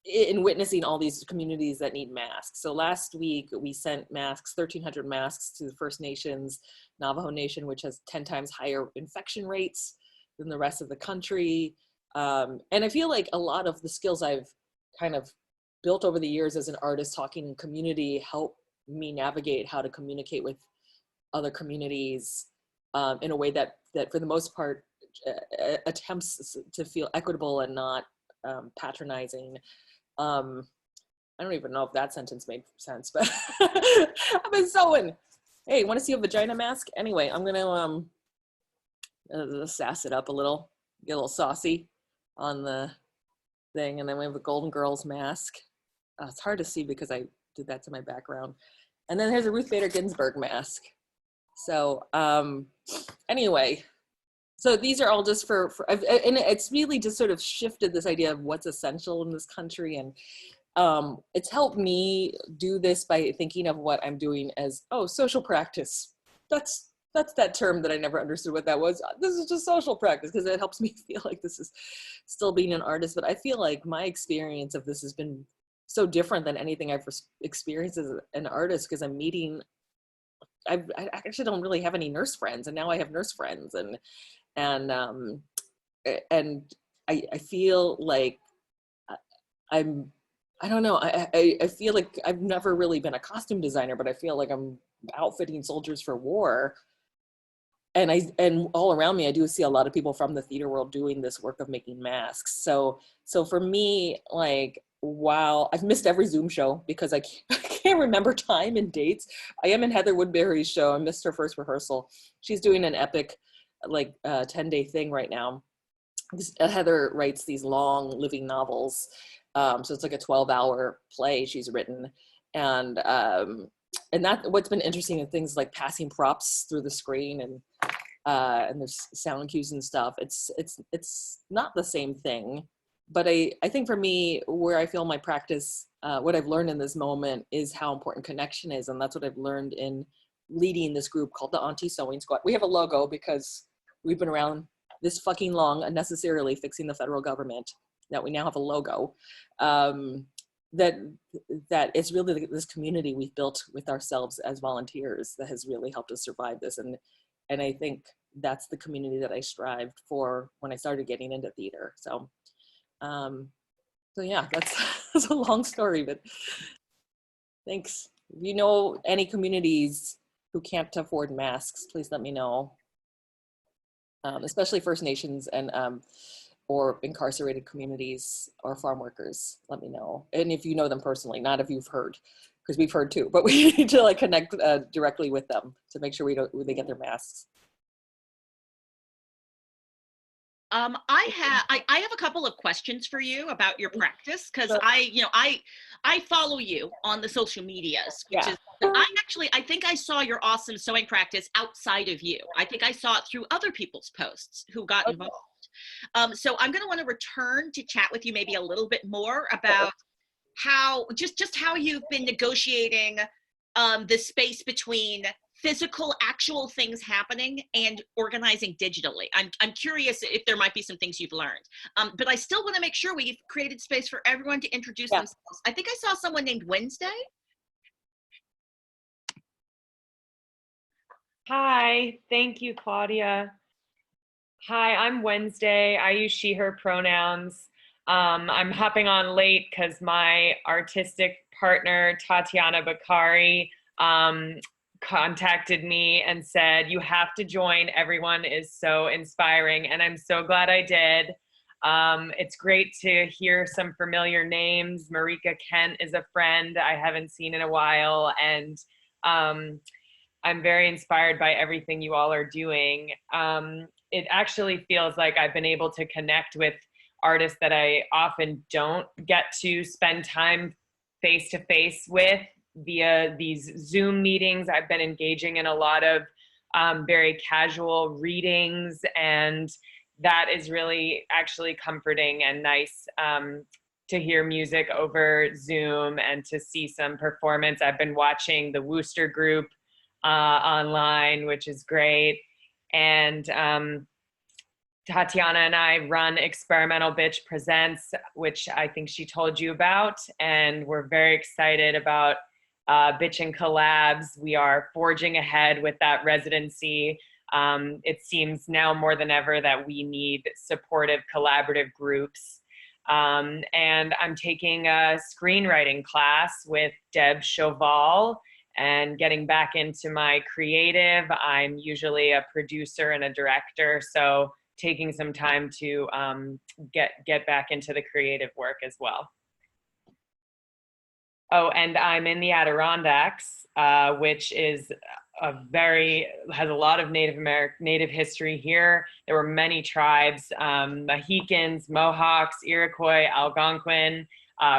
in witnessing all these communities that need masks. So last week we sent masks, 1,300 masks, to the First Nations, Navajo Nation, which has 10 times higher infection rates than the rest of the country. And I feel like a lot of the skills I've kind of built over the years as an artist talking in community help me navigate how to communicate with other communities in a way that for the most part attempts to feel equitable and not patronizing. I don't even know if that sentence made sense, but I've been sewing. Hey, want to see a vagina mask? Anyway, I'm gonna sass it up a little, get a little saucy on the thing, and then we have the Golden Girls mask. It's hard to see because I did that to my background. And then there's a Ruth Bader Ginsburg mask. So anyway, so these are all just for and it's really just sort of shifted this idea of what's essential in this country. And it's helped me do this by thinking of what I'm doing as, oh, social practice. That's that term that I never understood what that was. This is just social practice, because it helps me feel like this is still being an artist. But I feel like my experience of this has been so different than anything I've experienced as an artist, because I'm meeting, I actually don't really have any nurse friends, and now I have nurse friends, and I feel like I don't know. I feel like I've never really been a costume designer, but I feel like I'm outfitting soldiers for war. And all around me, I do see a lot of people from the theater world doing this work of making masks. So for me, like, wow, I've missed every Zoom show because I can't remember time and dates. I am in Heather Woodbury's show. I missed her first rehearsal. She's doing an epic, like, 10-day thing right now. Heather writes these long living novels. So it's like a 12-hour play she's written. And that what's been interesting in things like passing props through the screen and there's sound cues and stuff. It's not the same thing, but I think for me, where I feel my practice, what I've learned in this moment is how important connection is, and that's what I've learned in leading this group called the Auntie Sewing Squad. We have a logo because we've been around this fucking long, unnecessarily fixing the federal government, that we now have a logo. That it's really this community we've built with ourselves as volunteers that has really helped us survive this. And I think that's the community that I strived for when I started getting into theater. So yeah, that's a long story, but thanks. If you know any communities who can't afford masks, please let me know. Especially First Nations and or incarcerated communities or farm workers, let me know. And if you know them personally, not if you've heard, because we've heard too, but we need to like connect directly with them to make sure they get their masks. I have a couple of questions for you about your practice, because I follow you on the social medias, which is I think I saw your awesome sewing practice outside of you. I think I saw it through other people's posts who got involved. So I'm going to want to return to chat with you maybe a little bit more about how just how you've been negotiating the space between physical, actual things happening and organizing digitally. I'm curious if there might be some things you've learned. But I still want to make sure we've created space for everyone to introduce themselves. I think I saw someone named Wednesday. Hi, thank you, Claudia. Hi, I'm Wednesday. I use she, her pronouns. I'm hopping on late because my artistic partner, Tatiana Bakari, contacted me and said, you have to join. Everyone is so inspiring. And I'm so glad I did. It's great to hear some familiar names. Marika Kent is a friend I haven't seen in a while. And I'm very inspired by everything you all are doing. It actually feels like I've been able to connect with artists that I often don't get to spend time face-to-face with via these Zoom meetings. I've been engaging in a lot of very casual readings, and that is really actually comforting and nice to hear music over Zoom and to see some performance. I've been watching the Wooster group online, which is great. And Tatiana and I run Experimental Bitch Presents, which I think she told you about. And we're very excited about Bitch and Collabs. We are forging ahead with that residency. It seems now more than ever that we need supportive collaborative groups. And I'm taking a screenwriting class with Deb Chauval and getting back into my creative. I'm usually a producer and a director, so taking some time to get back into the creative work as well. Oh, and I'm in the Adirondacks, which is has a lot of Native history here. There were many tribes, Mohicans, Mohawks, Iroquois, Algonquin,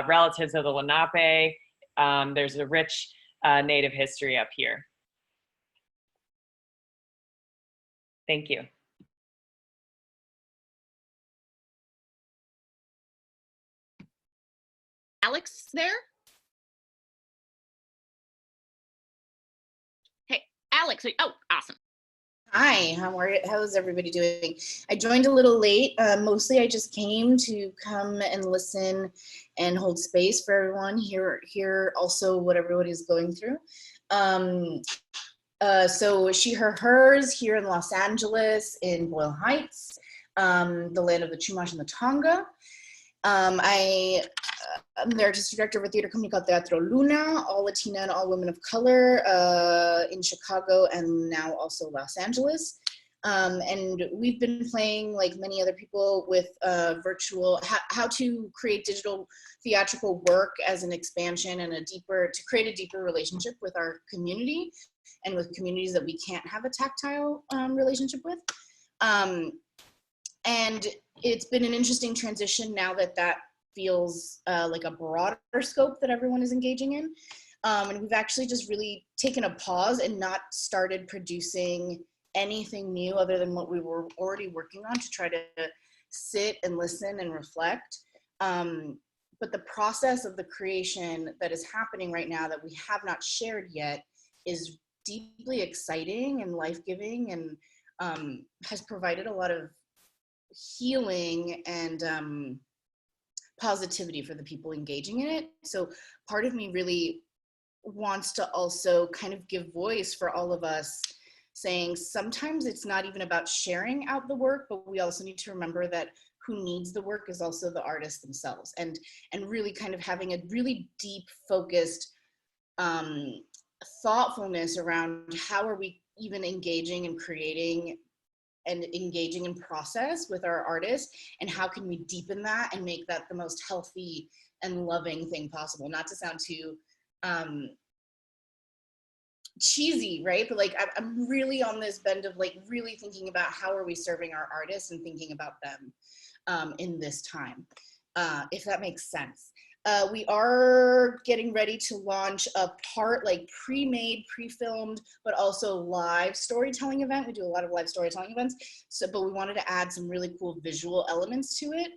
relatives of the Lenape. There's a rich Native history up here. Thank you. Alex there? Hey, Alex. Oh, awesome. Hi, how's everybody doing? I joined a little late. Mostly I just came to come and listen and hold space for everyone, hear also what everybody's going through. So she, her, hers here in Los Angeles, in Boyle Heights, the land of the Chumash and the Tonga. I I'm the artistic director of a theater company called Teatro Luna, all Latina and all women of color in Chicago and now also Los Angeles. And we've been playing, like many other people, with virtual, how to create digital theatrical work as an expansion and to create a deeper relationship with our community and with communities that we can't have a tactile relationship with. And it's been an interesting transition now that feels like a broader scope that everyone is engaging in. And we've actually just really taken a pause and not started producing anything new other than what we were already working on to try to sit and listen and reflect. But the process of the creation that is happening right now that we have not shared yet is deeply exciting and life-giving, and has provided a lot of healing and positivity for the people engaging in it. So part of me really wants to also kind of give voice for all of us, saying sometimes it's not even about sharing out the work, but we also need to remember that who needs the work is also the artists themselves, and really kind of having a really deep focused thoughtfulness around how are we even engaging and creating and engaging in process with our artists, and how can we deepen that and make that the most healthy and loving thing possible. Not to sound too cheesy, right? But like I'm really on this bend of like really thinking about how are we serving our artists and thinking about them in this time, if that makes sense. We are getting ready to launch a like pre-made, pre-filmed, but also live storytelling event. We do a lot of live storytelling events, but we wanted to add some really cool visual elements to it.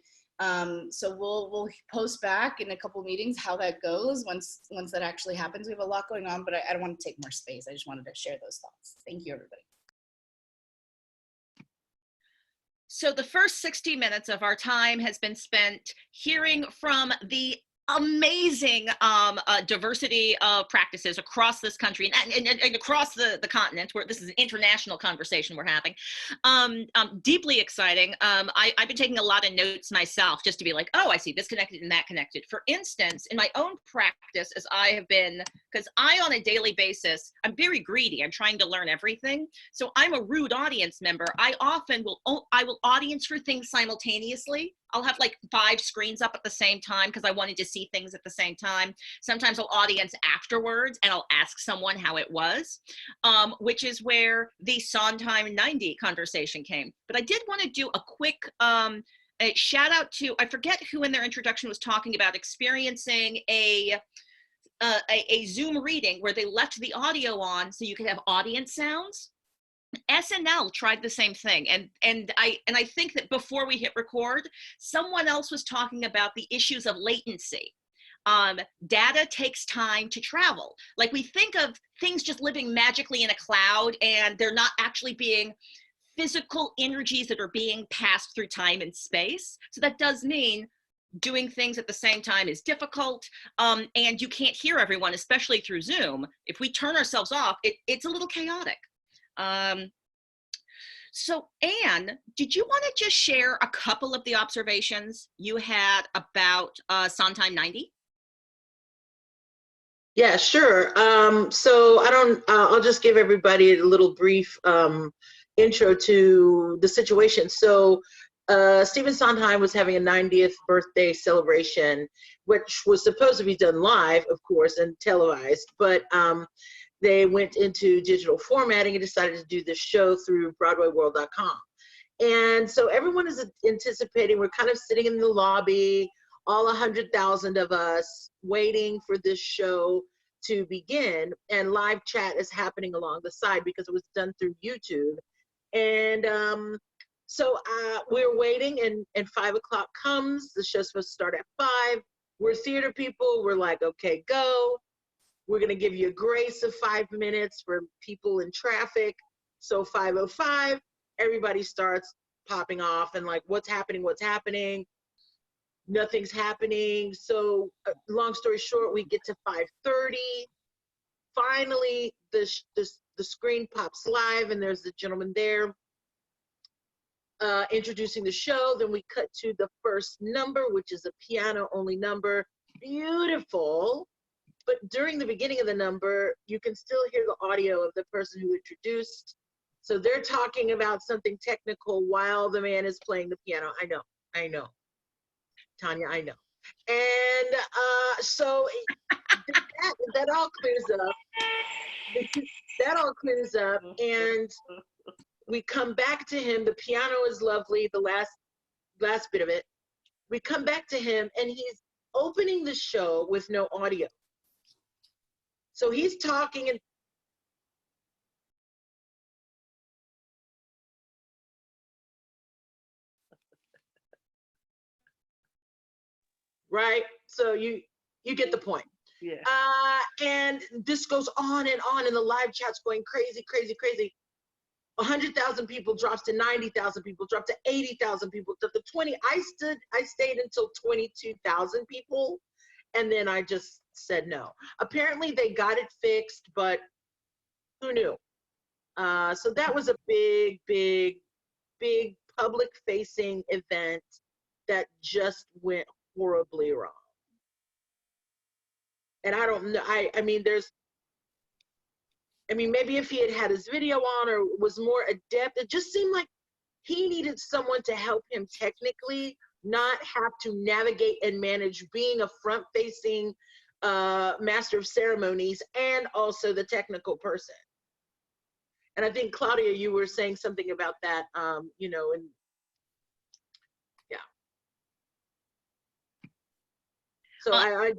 So we'll post back in a couple of meetings how that goes once that actually happens. We have a lot going on, but I don't want to take more space. I just wanted to share those thoughts. Thank you, everybody. So the first 60 minutes of our time has been spent hearing from the amazing diversity of practices across this country and across the continent, where this is an international conversation we're having. Deeply exciting. I've been taking a lot of notes myself just to be like, oh, I see this connected and that connected. For instance, in my own practice, as I have been, because I on a daily basis, I'm very greedy. I'm trying to learn everything. So I'm a rude audience member. I will audience for things simultaneously. I'll have like 5 screens up at the same time because I wanted to see things at the same time. Sometimes I'll audience afterwards and I'll ask someone how it was, which is where the Sondheim 90 conversation came. But I did want to do a quick a shout out to, I forget who in their introduction was talking about experiencing a Zoom reading where they left the audio on so you could have audience sounds. SNL tried the same thing, and I think that before we hit record, someone else was talking about the issues of latency. Data takes time to travel. Like we think of things just living magically in a cloud, and they're not actually being physical energies that are being passed through time and space. So that does mean doing things at the same time is difficult, and you can't hear everyone, especially through Zoom. If we turn ourselves off, it's a little chaotic. So Anne, did you want to just share a couple of the observations you had about Sondheim 90? Yeah, sure. So I'll just give everybody a little brief intro to the situation. So Stephen Sondheim was having a 90th birthday celebration, which was supposed to be done live, of course, and televised, but they went into digital formatting and decided to do this show through BroadwayWorld.com. And so everyone is anticipating, we're kind of sitting in the lobby, all 100,000 of us waiting for this show to begin, and live chat is happening along the side because it was done through YouTube. And so we're waiting, and 5 o'clock comes. The show's supposed to start at 5. We're theater people. We're like, okay, go. We're going to give you a grace of 5 minutes for people in traffic. So 5:05, everybody starts popping off and like, what's happening? What's happening? Nothing's happening. So long story short, we get to 5:30. Finally, the screen pops live and there's the gentleman there introducing the show. Then we cut to the first number, which is a piano only number. beautiful. But during the beginning of the number, you can still hear the audio of the person who introduced. So they're talking about something technical while the man is playing the piano. I know. Tanya, I know. And so that all clears up. That all clears up, and we come back to him. The piano is lovely, the last bit of it. We come back to him, and he's opening the show with no audio. So he's talking and right. So you get the point. Yeah. And this goes on, and the live chat's going crazy, crazy, crazy. 100,000 people drops to 90,000 people, dropped to 80,000 people, to the 20. I stayed until 22,000 people, and then I just said no. Apparently they got it fixed, but who knew? So that was a big, big, big public-facing event that just went horribly wrong. And I don't know. I mean, maybe if he had had his video on or was more adept, it just seemed like he needed someone to help him technically, not have to navigate and manage being a front-facing master of ceremonies and also the technical person. And I think, Claudia, you were saying something about that, you know, and yeah. So I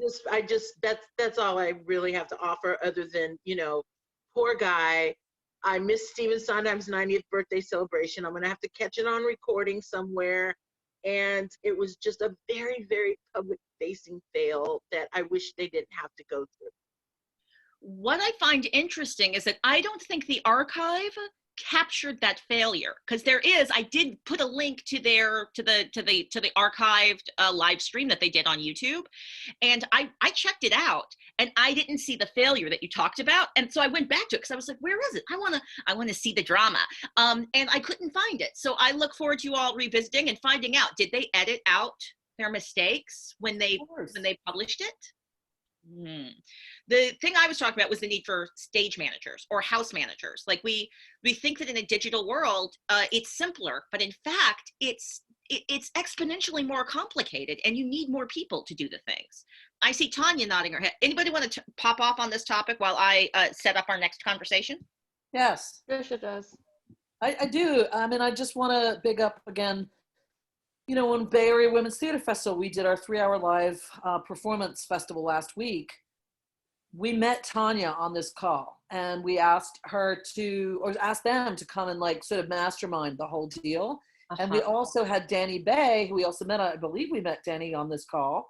just that's all I really have to offer, other than, you know, poor guy. I missed Stephen Sondheim's 90th birthday celebration. I'm gonna have to catch it on recording somewhere. And it was just a very, very public-facing fail that I wish they didn't have to go through. What I find interesting is that I don't think the archive captured that failure, because I did put a link to the archived live stream that they did on YouTube, and I checked it out, and I didn't see the failure that you talked about, and so I went back to it because I was like, where is it? I want to see the drama, and I couldn't find it. So I look forward to you all revisiting and finding out, did they edit out their mistakes when they published it? The thing I was talking about was the need for stage managers or house managers. Like we think that in a digital world, it's simpler, but in fact, it's exponentially more complicated, and you need more people to do the things. I see Tanya nodding her head. Anybody want to pop off on this topic while I set up our next conversation? Yes. Patricia does. I do. I mean, I just want to big up again, you know, when Bay Area Women's Theater Festival, we did our 3-hour live performance festival last week. We met Tanya on this call, and we asked them to come and like sort of mastermind the whole deal. And we also had Danny Bay, who we also met, I believe we met Danny on this call.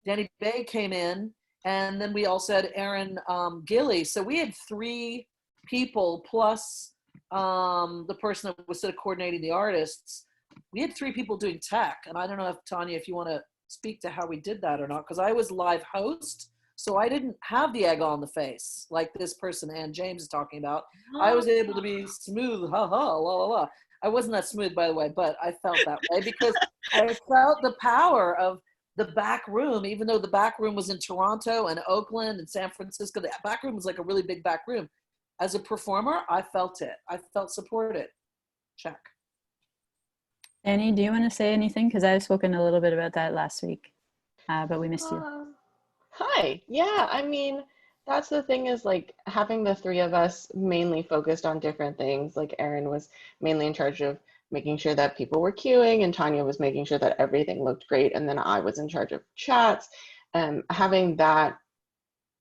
Danny Bay came in, and then we also had Aaron Gilly. So we had 3 people plus the person that was sort of coordinating the artists. We had 3 people doing tech. And I don't know if, Tanya, if you want to speak to how we did that or not, because I was live host. So I didn't have the egg on the face like this person Ann James is talking about. I was able to be smooth, ha ha, la la la. I wasn't that smooth, by the way, but I felt that way because I felt the power of the back room, even though the back room was in Toronto and Oakland and San Francisco. The back room was like a really big back room. As a performer, I felt it. I felt supported. Check. Annie, do you want to say anything? Because I've spoken a little bit about that last week, but we missed you. Hi. Yeah, I mean, that's the thing, is like having the 3 of us mainly focused on different things. Like Erin was mainly in charge of making sure that people were queuing, and Tanya was making sure that everything looked great. And then I was in charge of chats. Having that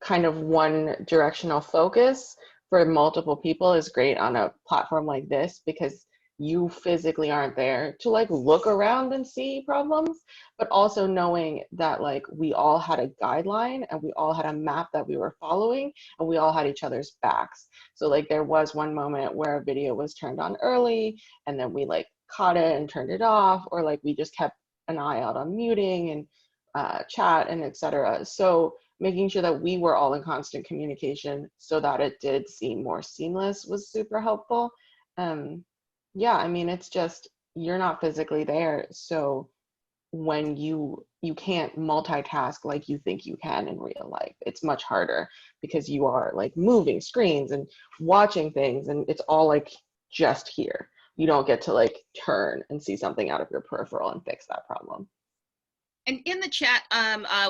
kind of one directional focus for multiple people is great on a platform like this, because you physically aren't there to like look around and see problems, but also knowing that like we all had a guideline and we all had a map that we were following, and we all had each other's backs. So like there was one moment where a video was turned on early, and then we like caught it and turned it off, or like we just kept an eye out on muting and chat and etc. So making sure that we were all in constant communication so that it did seem more seamless was super helpful. Yeah, I mean, it's just, you're not physically there. So when you can't multitask like you think you can in real life. It's much harder because you are like moving screens and watching things, and it's all like just here. You don't get to like turn and see something out of your peripheral and fix that problem. And in the chat,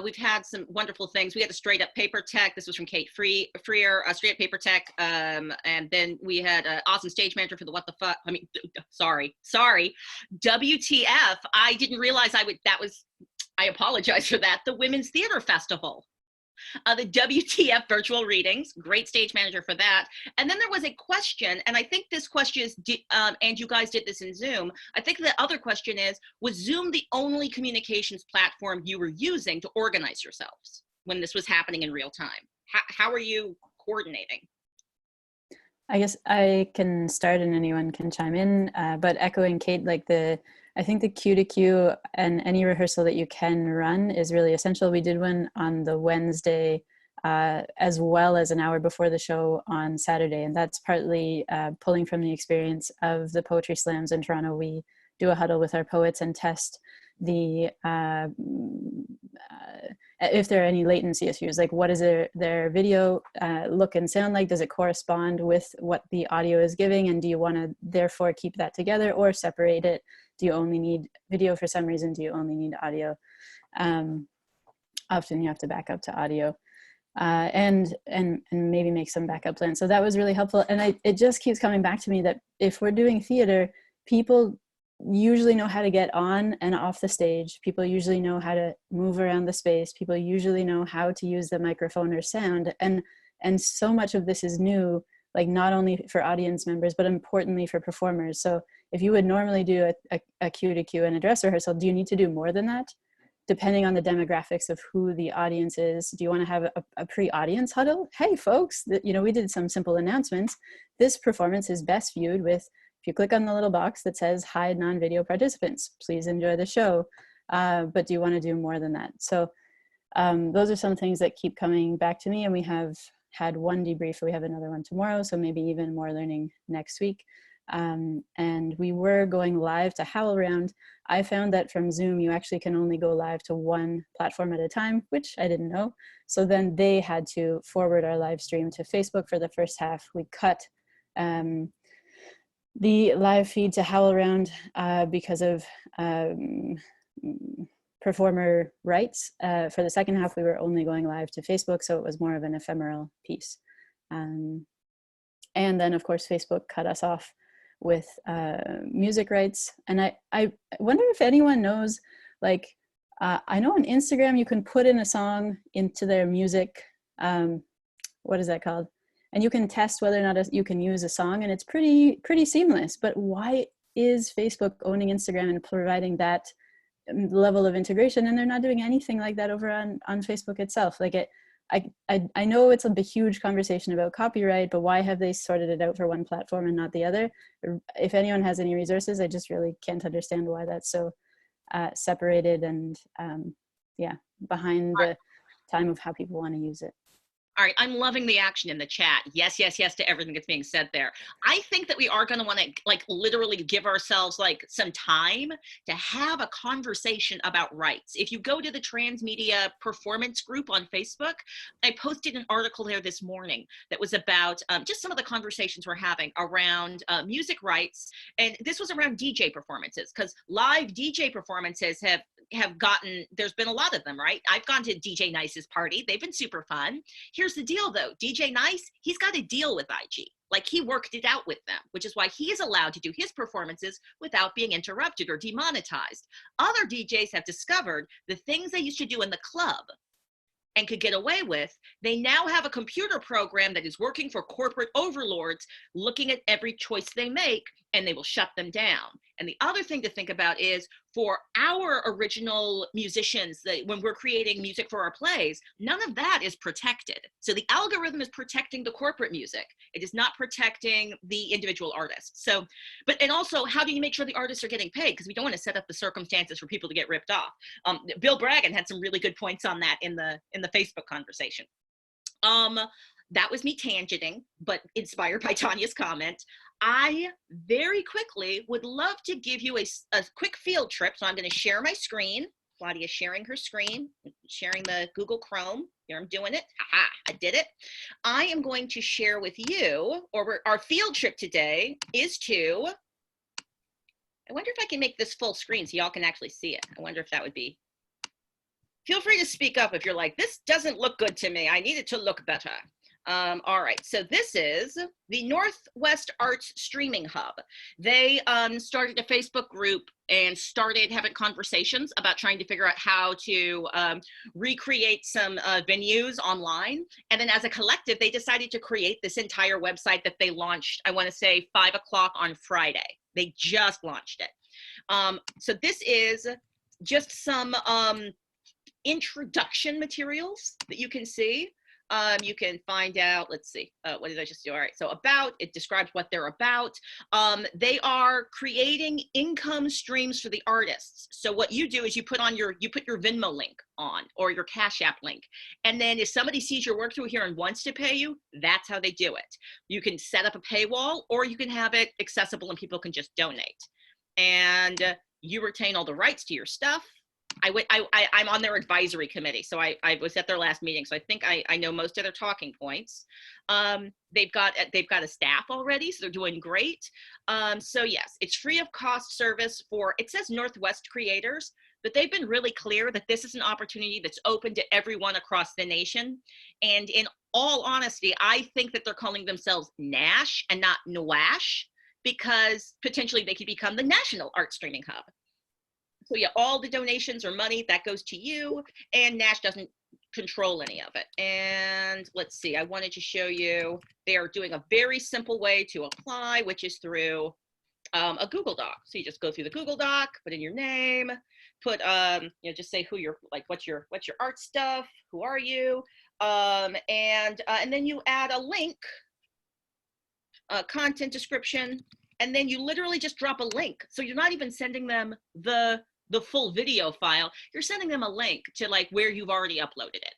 we've had some wonderful things. We had a straight up paper tech. This was from Kate Freer, a straight up paper tech. And then we had an awesome stage manager for the what the fuck. I mean, sorry. WTF. I didn't realize I apologize for that. The Women's Theater Festival. The WTF virtual readings, great stage manager for that. And then there was a question, and I think this question is, and you guys did this in Zoom. I think the other question is, was Zoom the only communications platform you were using to organize yourselves when this was happening in real time? How are you coordinating? I guess I can start and anyone can chime in, but echoing Kate, like I think the Q to Q and any rehearsal that you can run is really essential. We did one on the Wednesday, as well as an hour before the show on Saturday. And that's partly pulling from the experience of the poetry slams in Toronto. We do a huddle with our poets and test the, if there are any latency issues, like what is their video look and sound like? Does it correspond with what the audio is giving? And do you want to therefore keep that together or separate it? Do you only need video for some reason? Do you only need audio? Often you have to back up to audio and maybe make some backup plans. So that was really helpful. And it just keeps coming back to me that if we're doing theater, people usually know how to get on and off the stage. People usually know how to move around the space. People usually know how to use the microphone or sound. And so much of this is new, like not only for audience members, but importantly for performers. So if you would normally do a Q to Q and a dress rehearsal, do you need to do more than that? Depending on the demographics of who the audience is, do you want to have a pre-audience huddle? Hey folks, we did some simple announcements. This performance is best viewed with, if you click on the little box that says hide non-video participants, please enjoy the show. But do you want to do more than that? So those are some things that keep coming back to me, and we have had one debrief, we have another one tomorrow, so maybe even more learning next week. And we were going live to HowlRound. I found that from Zoom, you actually can only go live to one platform at a time, which I didn't know. So then they had to forward our live stream to Facebook for the first half. We cut the live feed to HowlRound because of performer rights. For the second half, we were only going live to Facebook, so it was more of an ephemeral piece. And then, of course, Facebook cut us off with music rights. And I wonder if anyone knows, like, I know on Instagram you can put in a song into their music, what is that called? And you can test whether or not you can use a song, and it's pretty seamless. But why is Facebook owning Instagram and providing that level of integration, and they're not doing anything like that over on Facebook itself? Like I know it's a huge conversation about copyright, but why have they sorted it out for one platform and not the other? If anyone has any resources, I just really can't understand why that's so separated and yeah, behind the time of how people want to use it. All right, I'm loving the action in the chat. Yes, yes, yes to everything that's being said there. I think that we are going to want to like literally give ourselves like some time to have a conversation about rights. If you go to the Transmedia performance group on Facebook, I posted an article there this morning that was about just some of the conversations we're having around music rights. And this was around DJ performances, because live DJ performances have gotten, there's been a lot of them, right? I've gone to DJ Nice's party. They've been super fun. Here's the deal though, DJ Nice, he's got a deal with IG. Like he worked it out with them, which is why he is allowed to do his performances without being interrupted or demonetized. Other DJs have discovered the things they used to do in the club and could get away with, they now have a computer program that is working for corporate overlords, looking at every choice they make, and they will shut them down. And the other thing to think about is for our original musicians, when we're creating music for our plays, none of that is protected. So the algorithm is protecting the corporate music. It is not protecting the individual artists. So, and also, how do you make sure the artists are getting paid? Because we don't want to set up the circumstances for people to get ripped off. Bill Bragg had some really good points on that in the Facebook conversation. That was me tangenting, but inspired by Tanya's comment. I very quickly would love to give you a quick field trip. So I'm going to share my screen. Claudia sharing her screen, sharing the Google Chrome. Here I'm doing it. Aha, I did it. I am going to share with you, or our field trip today is to, I wonder if I can make this full screen so y'all can actually see it. I wonder if that would be, feel free to speak up if you're like, this doesn't look good to me. I need it to look better. All right, so this is the Northwest Arts Streaming Hub. They started a Facebook group and started having conversations about trying to figure out how to recreate some venues online. And then as a collective, they decided to create this entire website that they launched, I want to say 5 o'clock on Friday. They just launched it. So this is just some introduction materials that you can see. You can find out, let's see, what did I just do? All right, so about, it describes what they're about. They are creating income streams for the artists. So what you do is you put your Venmo link on, or your Cash App link. And then if somebody sees your work through here and wants to pay you, that's how they do it. You can set up a paywall, or you can have it accessible and people can just donate. And you retain all the rights to your stuff. I'm on their advisory committee, so I was at their last meeting, so I think I know most of their talking points. They've got a staff already, so they're doing great. So yes, it's free of cost service for, it says Northwest creators, but they've been really clear that this is an opportunity that's open to everyone across the nation. And in all honesty, I think that they're calling themselves NASH and not NWASH, because potentially they could become the National Art Streaming Hub. So yeah, all the donations or money that goes to you, and Nash doesn't control any of it. And let's see, I wanted to show you, they are doing a very simple way to apply, which is through a Google Doc. So you just go through the Google Doc, put in your name, put, just say who you're, like, what's your art stuff, who are you, and then you add a link, content description, and then you literally just drop a link. So you're not even sending them the full video file, you're sending them a link to like where you've already uploaded it.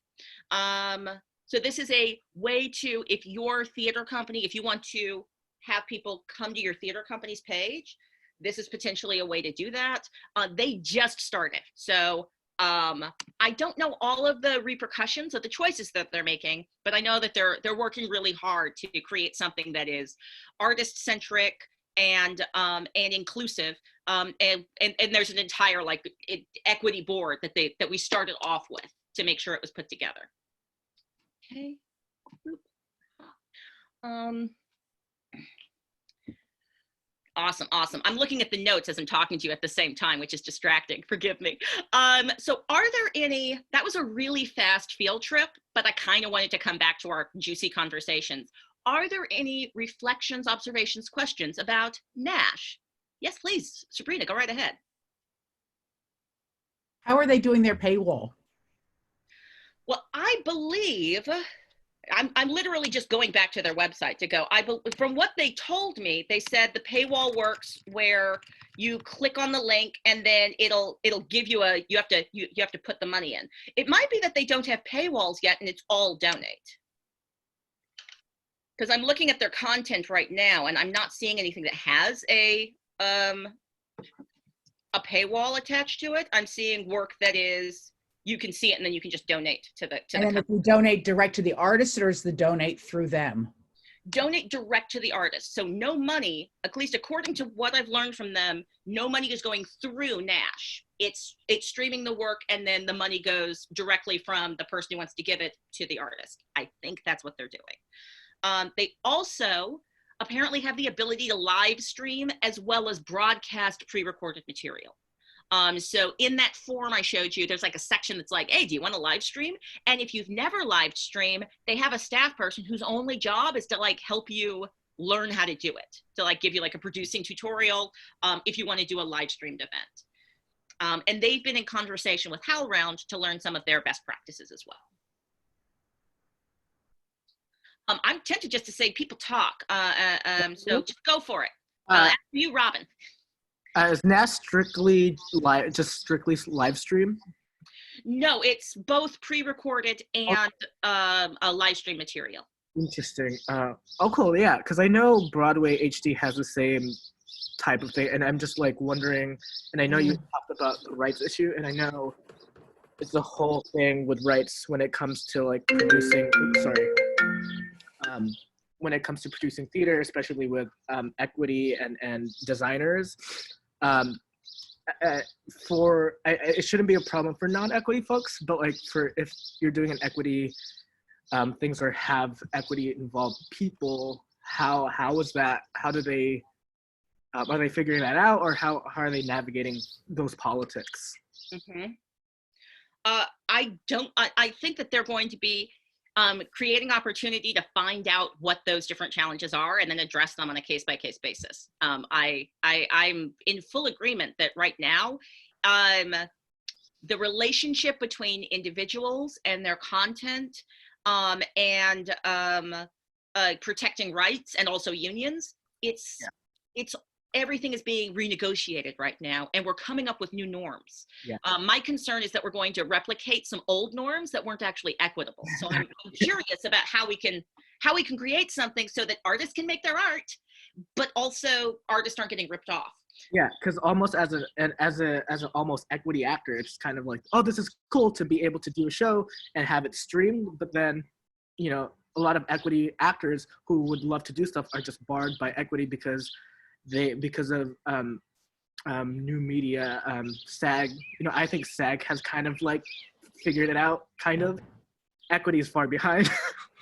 So this is a way to, if your theater company, if you want to have people come to your theater company's page, this is potentially a way to do that. They just started. So I don't know all of the repercussions of the choices that they're making, but I know that they're working really hard to create something that is artist-centric and inclusive, and there's an entire equity board that we started off with to make sure it was put together. Okay. Awesome. I'm looking at the notes as I'm talking to you at the same time, which is distracting. Forgive me. So are there any, that was a really fast field trip, but I kind of wanted to come back to our juicy conversations. Are there any reflections, observations, questions about NASH? Yes, please, Sabrina, go right ahead. How are they doing their paywall? Well, I believe, I'm literally just going back to their website to go, from what they told me, they said the paywall works where you click on the link and then it'll give you you have to put the money in. It might be that they don't have paywalls yet and it's all donate. Because I'm looking at their content right now and I'm not seeing anything that has a paywall attached to it. I'm seeing work that is, you can see it and then you can just donate to the And then if you donate direct to the artist, or is the donate through them? Donate direct to the artist. So no money, at least according to what I've learned from them, no money is going through NASH. It's streaming the work and then the money goes directly from the person who wants to give it to the artist. I think that's what they're doing. They also apparently have the ability to live stream as well as broadcast pre-recorded material. So in that form I showed you, there's like a section that's like, hey, do you want to live stream? And if you've never live stream, they have a staff person whose only job is to like help you learn how to do it. To like give you like a producing tutorial if you want to do a live streamed event. And they've been in conversation with HowlRound to learn some of their best practices as well. I'm tempted just to say people talk, so just go for it. After you, Robin. Is NASH strictly live stream? No, it's both pre-recorded and a live stream material. Interesting. Oh, cool. Yeah, because I know Broadway HD has the same type of thing, and I'm just like wondering. And I know you talked about the rights issue, and I know it's the whole thing with rights when it comes to like producing. Oops, sorry. When it comes to producing theater, especially with equity and designers. It shouldn't be a problem for non-equity folks, but like for if you're doing an equity things or have equity involved people, how is that? How do they are they figuring that out, or how are they navigating those politics? Mm-hmm. I think that they're going to be creating opportunity to find out what those different challenges are and then address them on a case-by-case basis. I'm in full agreement that right now, the relationship between individuals and their content and protecting rights and also unions, it's everything is being renegotiated right now, and we're coming up with new norms. Yeah. My concern is that we're going to replicate some old norms that weren't actually equitable. So I'm curious about how we can create something so that artists can make their art, but also artists aren't getting ripped off. Yeah, because almost as an almost equity actor, it's kind of like, oh, this is cool to be able to do a show and have it streamed, but then, you know, a lot of equity actors who would love to do stuff are just barred by equity because of new media, SAG. You know, I think SAG has kind of like figured it out, kind of. Equity is far behind.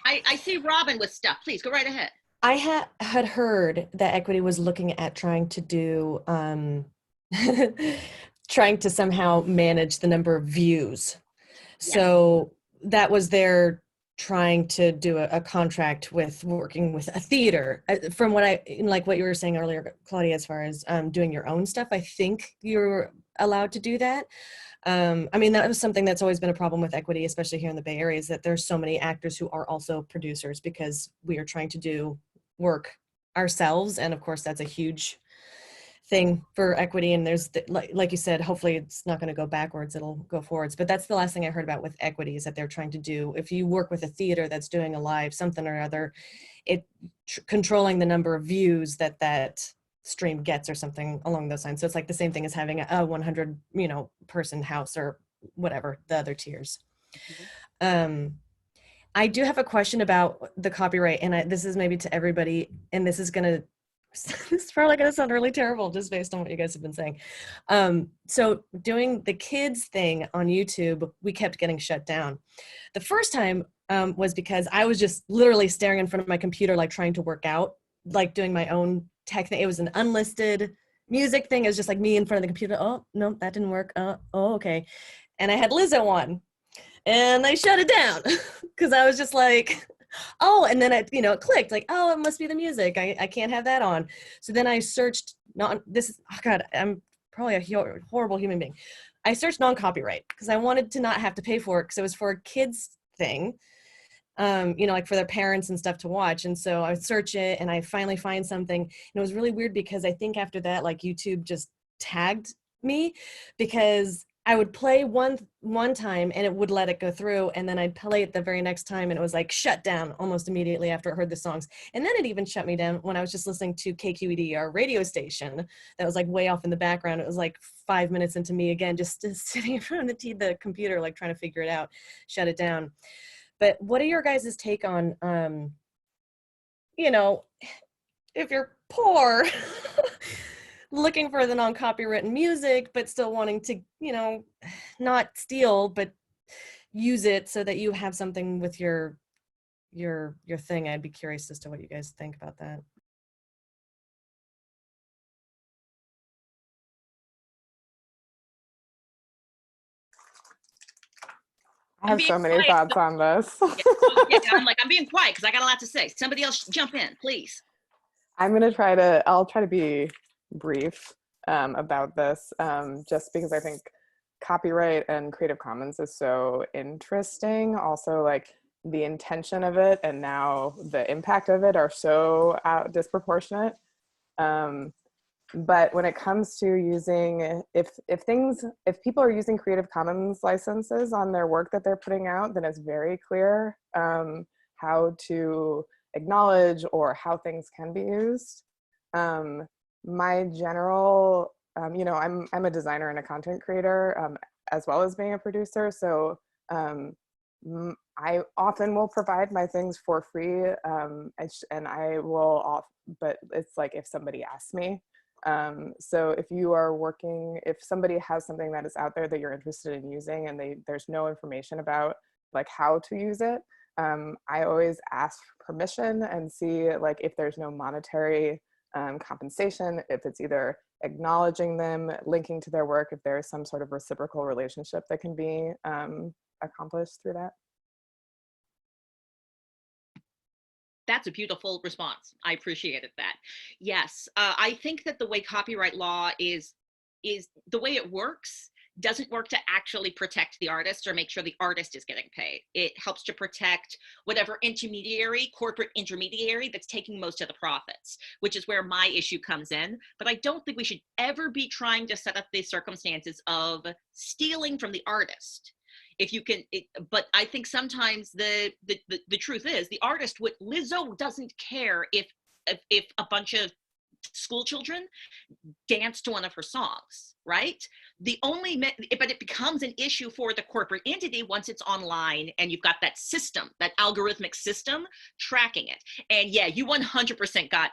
I see Robin with stuff. Please go right ahead. I had heard that equity was looking at trying to do, trying to somehow manage the number of views. Yeah. So that was their trying to do a contract with working with a theater. From what what you were saying earlier, Claudia, as far as doing your own stuff, I think you're allowed to do that. I mean, that was something that's always been a problem with equity, especially here in the Bay Area, is that there's so many actors who are also producers because we are trying to do work ourselves. And of course, that's a huge thing for equity. And there's, like you said, hopefully it's not going to go backwards, it'll go forwards. But that's the last thing I heard about with equity, is that they're trying to do, if you work with a theater that's doing a live something or other, controlling the number of views that stream gets or something along those lines. So it's like the same thing as having a 100, person house or whatever, the other tiers. Mm-hmm. I do have a question about the copyright, and this is maybe to everybody, and this is probably going to sound really terrible just based on what you guys have been saying. So doing the kids thing on YouTube, we kept getting shut down. The first time was because I was just literally staring in front of my computer, like trying to work out, like doing my own tech thing. It was an unlisted music thing. It was just like me in front of the computer. Oh, no, that didn't work. Oh, okay. And I had Lizzo on. And they shut it down because I was just like, oh, and then it clicked like, oh, it must be the music. I can't have that on. So then I searched, God, I'm probably a horrible human being. I searched non-copyright because I wanted to not have to pay for it because it was for a kids thing, like for their parents and stuff to watch. And so I search it and I finally find something. And it was really weird because I think after that, like YouTube just tagged me because I would play one time and it would let it go through, and then I'd play it the very next time and it was like shut down almost immediately after I heard the songs. And then it even shut me down when I was just listening to KQED, our radio station that was like way off in the background. It was like 5 minutes into me again, just sitting in front of the computer, like trying to figure it out, shut it down. But what are your guys' take on, if you're poor, looking for the non-copywritten music, but still wanting to, not steal, but use it so that you have something with your thing. I'd be curious as to what you guys think about that. I have so many thoughts on this. I'm being quiet because I got a lot to say. Somebody else jump in, please. I'll try to be brief about this, just because I think copyright and Creative Commons is so interesting. Also, like the intention of it and now the impact of it are so disproportionate. But when it comes to using, if people are using Creative Commons licenses on their work that they're putting out, then it's very clear how how to acknowledge or how things can be used. My general, you know, I'm a designer and a content creator, as well as being a producer. So I often will provide my things for free, and I will but it's like if somebody asks me. So if you are working, if somebody has something that is out there that you're interested in using and there's no information about like how to use it, I always ask permission and see like if there's no monetary compensation, if it's either acknowledging them, linking to their work, if there's some sort of reciprocal relationship that can be accomplished through that. That's a beautiful response. I appreciated that. Yes, I think that the way copyright law is the way it works doesn't work to actually protect the artist or make sure the artist is getting paid. It helps to protect whatever intermediary, corporate intermediary that's taking most of the profits, which is where my issue comes in. But I don't think we should ever be trying to set up the circumstances of stealing from the artist. If you can, but I think sometimes the truth is the artist Lizzo doesn't care if a bunch of school children dance to one of her songs, right? But it becomes an issue for the corporate entity once it's online and you've got that system, that algorithmic system tracking it. And yeah, you 100% got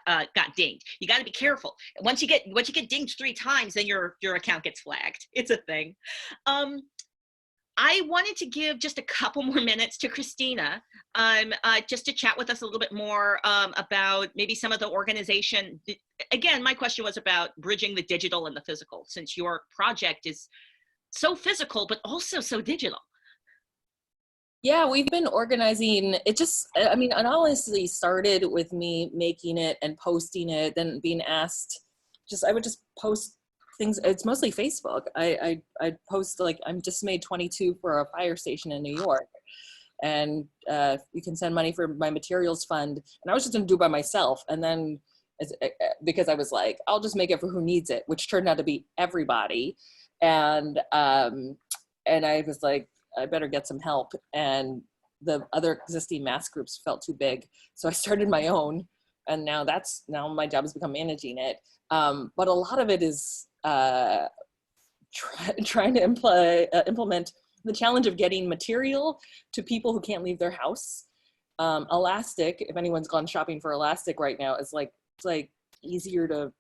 dinged. You got to be careful. Once you get dinged 3 times, then your account gets flagged. It's a thing. I wanted to give just a couple more minutes to Christina, just to chat with us a little bit more about maybe some of the organization. Again, my question was about bridging the digital and the physical, since your project is so physical, but also so digital. Yeah, we've been organizing. It just, I mean, it honestly started with me making it and posting it, then being asked, I would just post things. It's mostly Facebook. I post like, I'm just made 22 for a fire station in New York, and you can send money for my materials fund. And I was just gonna do it by myself, and then because I was like, I'll just make it for who needs it, which turned out to be everybody. And I was like, I better get some help. And the other existing mass groups felt too big, so I started my own. And now my job has become managing it. But a lot of it is trying to implement the challenge of getting material to people who can't leave their house. Elastic, if anyone's gone shopping for elastic right now, is like, it's like easier to,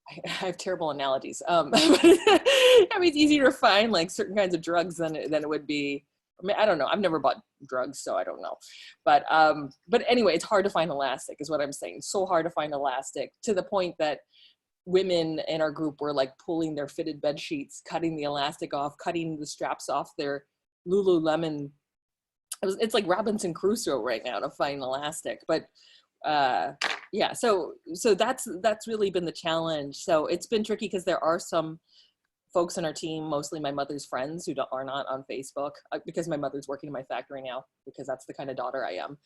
I have terrible analogies. I mean, it's easier to find like certain kinds of drugs than it would be. I mean, I don't know. I've never bought drugs, so I don't know. But anyway, it's hard to find elastic is what I'm saying. So hard to find elastic, to the point that women in our group were like pulling their fitted bed sheets, cutting the elastic off, cutting the straps off their Lululemon. It's like Robinson Crusoe right now to find elastic. But yeah, so that's really been the challenge. So it's been tricky because there are some folks on our team, mostly my mother's friends, who are not on Facebook, because my mother's working in my factory now, because that's the kind of daughter I am.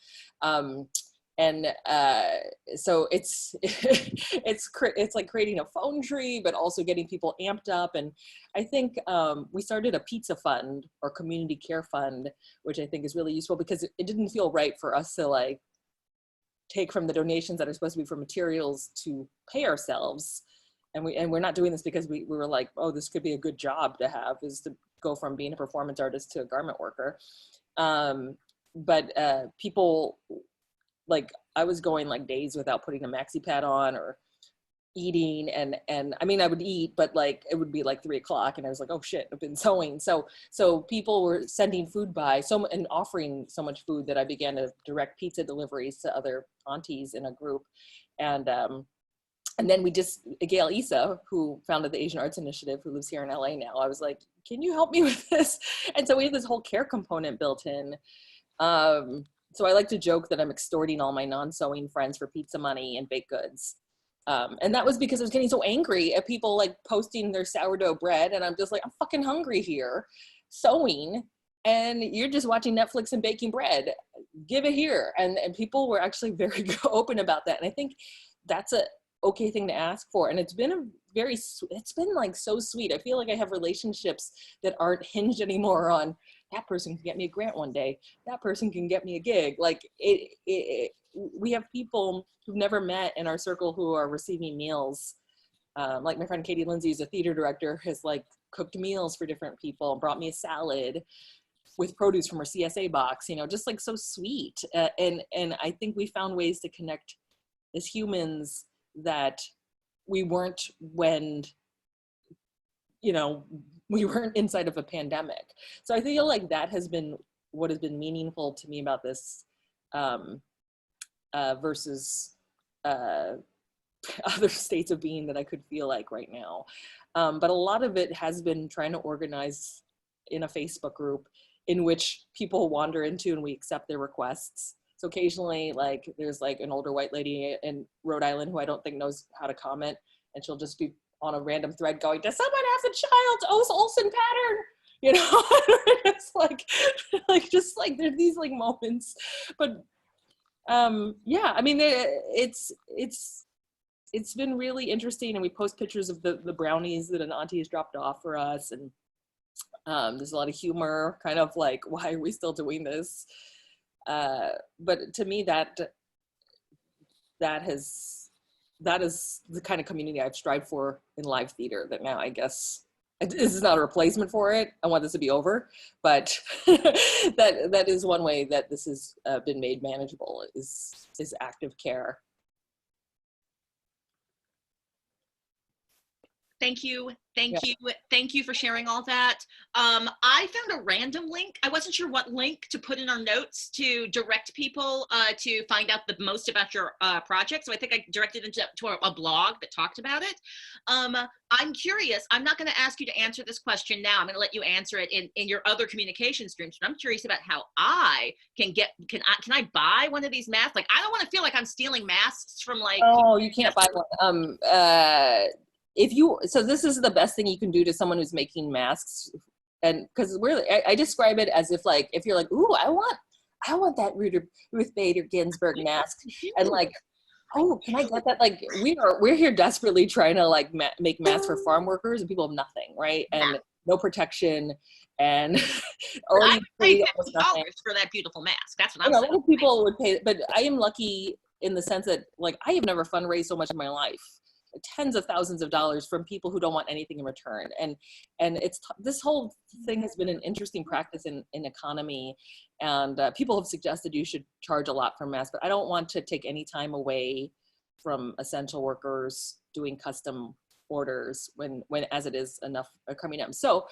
So it's it's like creating a phone tree, but also getting people amped up. And I think we started a pizza fund or community care fund, which I think is really useful, because it didn't feel right for us to like take from the donations that are supposed to be for materials to pay ourselves. And we're not doing this because we were like, oh, this could be a good job to have, is to go from being a performance artist to a garment worker. But people, like, I was going like days without putting a maxi pad on or eating, and I mean, I would eat, but like it would be like 3 o'clock, and I was like, oh shit, I've been sewing. So people were sending food by and offering so much food that I began to direct pizza deliveries to other aunties in a group. And then Gail Issa, who founded the Asian Arts Initiative, who lives here in LA now, I was like, can you help me with this? And so we have this whole care component built in. So I like to joke that I'm extorting all my non-sewing friends for pizza money and baked goods. And that was because I was getting so angry at people like posting their sourdough bread. And I'm just like, I'm fucking hungry here, sewing, and you're just watching Netflix and baking bread. Give it here. And people were actually very open about that. And I think that's a okay thing to ask for. And it's been it's been like so sweet. I feel like I have relationships that aren't hinged anymore on that person can get me a grant one day. That person can get me a gig. Like we have people who've never met in our circle who are receiving meals. Like my friend Katie Lindsay, who's a theater director, has like cooked meals for different people and brought me a salad with produce from her CSA box, you know, just like so sweet. And I think we found ways to connect as humans that we weren't when, you know, we weren't inside of a pandemic. So I feel like that has been what has been meaningful to me about this versus other states of being that I could feel like right now. But a lot of it has been trying to organize in a Facebook group in which people wander into and we accept their requests. So occasionally, like, there's like an older white lady in Rhode Island who I don't think knows how to comment, and she'll just be on a random thread going, does someone have the child's Olsen pattern? You know, it's like just like there's these like moments, but yeah, I mean, it's been really interesting, and we post pictures of the brownies that an auntie has dropped off for us, and there's a lot of humor, kind of like, why are we still doing this? But to me, that is the kind of community I've strived for in live theater, that now I guess this is not a replacement for it. I want this to be over, but that is one way that this has been made manageable, is active care. Thank you. Thank you for sharing all that. I found a random link. I wasn't sure what link to put in our notes to direct people to find out the most about your project. So I think I directed them to a blog that talked about it. I'm curious. I'm not going to ask you to answer this question now. I'm going to let you answer it in your other communication streams. But I'm curious about how I can I buy one of these masks? Like, I don't want to feel like I'm stealing masks from like. Oh, you can't buy one. So this is the best thing you can do to someone who's making masks, and because I describe it as if like, if you're like, ooh, I want that Ruth Bader Ginsburg mask, and like, oh, can I get that? Like, we're here desperately trying to like make masks for farm workers, and people have nothing, right? And no protection, and or I paid $50 for that beautiful mask. That's what I'm saying. A lot of people would pay, but I am lucky in the sense that like I have never fundraised so much in my life. Tens of thousands of dollars from people who don't want anything in return, and it's this whole thing has been an interesting practice in economy, and people have suggested you should charge a lot for masks, but I don't want to take any time away from essential workers doing custom orders when as it is enough are coming up. So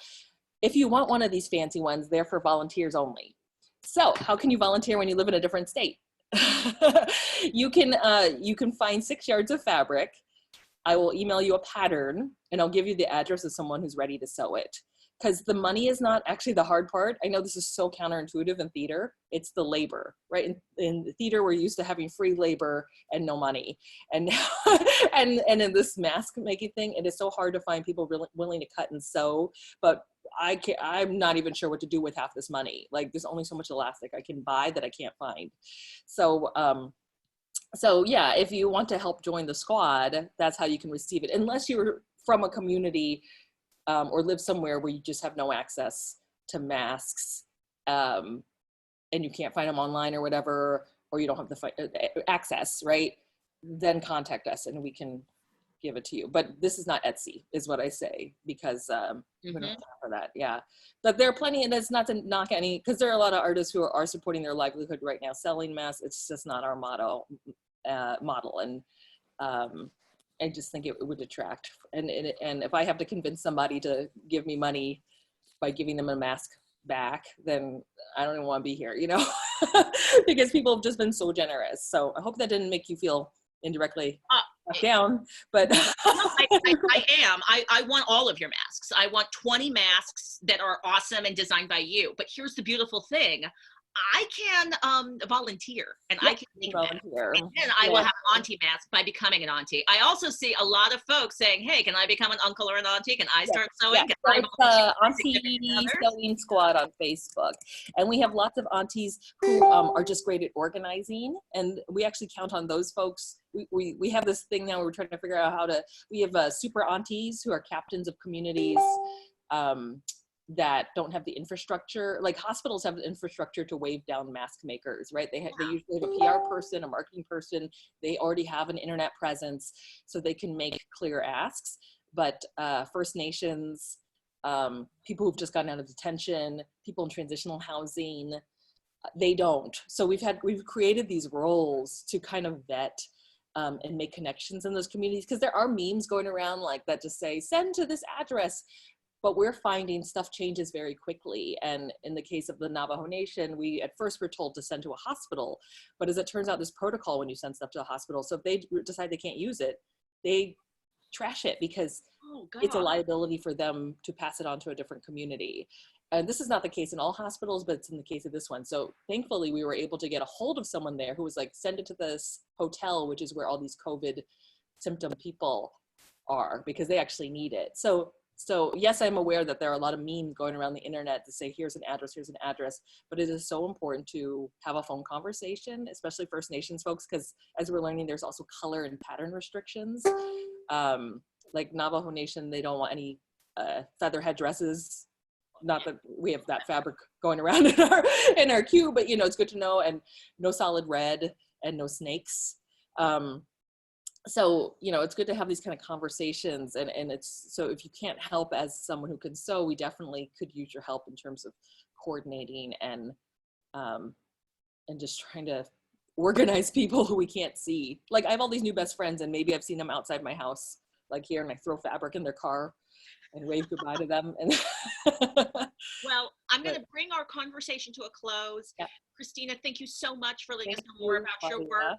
if you want one of these fancy ones, they're for volunteers only. So how can you volunteer when you live in a different state? You can find 6 yards of fabric. I will email you a pattern, and I'll give you the address of someone who's ready to sew it. Because the money is not actually the hard part. I know this is so counterintuitive in theater. It's the labor, right? In theater, we're used to having free labor and no money. And and in this mask making thing, it is so hard to find people really willing to cut and sew. But I'm not even sure what to do with half this money. Like, there's only so much elastic I can buy that I can't find. So yeah, if you want to help join the squad, that's how you can receive it. Unless you're from a community or live somewhere where you just have no access to masks, and you can't find them online or whatever, or you don't have the access, right? Then contact us and we can give it to you. But this is not Etsy, is what I say, because we don't have time for that. Yeah, but there are plenty, and it's not to knock any, because there are a lot of artists who are supporting their livelihood right now selling masks. It's just not our model, and I just think it would detract. And if I have to convince somebody to give me money by giving them a mask back, then I don't even want to be here, you know, because people have just been so generous. So I hope that didn't make you feel indirectly down, but no, I am. I want all of your masks. I want 20 masks that are awesome and designed by you. But here's the beautiful thing. I can volunteer, and I can make volunteer, and I will have an auntie mask by becoming an auntie. I also see a lot of folks saying, "Hey, can I become an uncle or an auntie? Can I start sewing?" Yeah. It's Auntie Sewing Squad on Facebook, and we have lots of aunties who are just great at organizing, and we actually count on those folks. We have this thing now where we're trying to figure out how to. We have super aunties who are captains of communities. that don't have the infrastructure. Like hospitals have the infrastructure to wave down mask makers, right? They usually have a PR person, a marketing person. They already have an internet presence, so they can make clear asks. But First Nations, people who've just gotten out of detention, people in transitional housing, they don't. So we've created these roles to kind of vet and make connections in those communities, because there are memes going around like that just say send to this address, but we're finding stuff changes very quickly. And in the case of the Navajo Nation, we at first were told to send to a hospital, but as it turns out, there's protocol when you send stuff to a hospital. So if they decide they can't use it, they trash it because it's a liability for them to pass it on to a different community. And this is not the case in all hospitals, but it's in the case of this one. So thankfully we were able to get a hold of someone there who was like, send it to this hotel, which is where all these COVID symptom people are, because they actually need it. So yes, I'm aware that there are a lot of memes going around the internet to say, here's an address, but it is so important to have a phone conversation, especially First Nations folks, because as we're learning, there's also color and pattern restrictions. Like Navajo Nation, they don't want any feather headdresses. Not that we have that fabric going around in our queue, but you know, it's good to know, and no solid red and no snakes. So, you know, it's good to have these kind of conversations, and it's, so if you can't help as someone who can sew, we definitely could use your help in terms of coordinating and just trying to organize people who we can't see. Like I have all these new best friends, and maybe I've seen them outside my house, like here, and I throw fabric in their car and wave goodbye to them. And well, I'm going to bring our conversation to a close. Yeah. Christina, thank you so much for letting us know more about your work.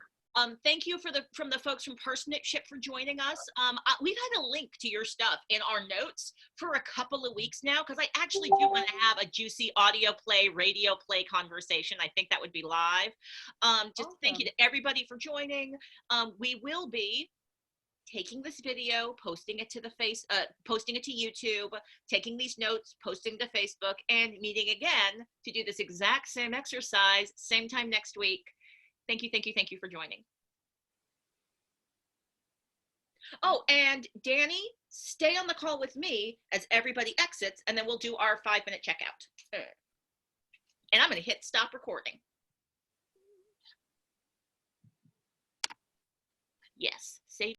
Thank you from the folks from Parsonship for joining us. We've had a link to your stuff in our notes for a couple of weeks now, because I actually do want to have a juicy audio play, radio play conversation. I think that would be live. Just awesome. Thank you to everybody for joining. We will be taking this video, posting it to YouTube, taking these notes, posting to Facebook, and meeting again to do this exact same exercise, same time next week. Thank you for joining. Oh, and Danny, stay on the call with me as everybody exits, and then we'll do our 5-minute checkout. And I'm going to hit stop recording. Yes.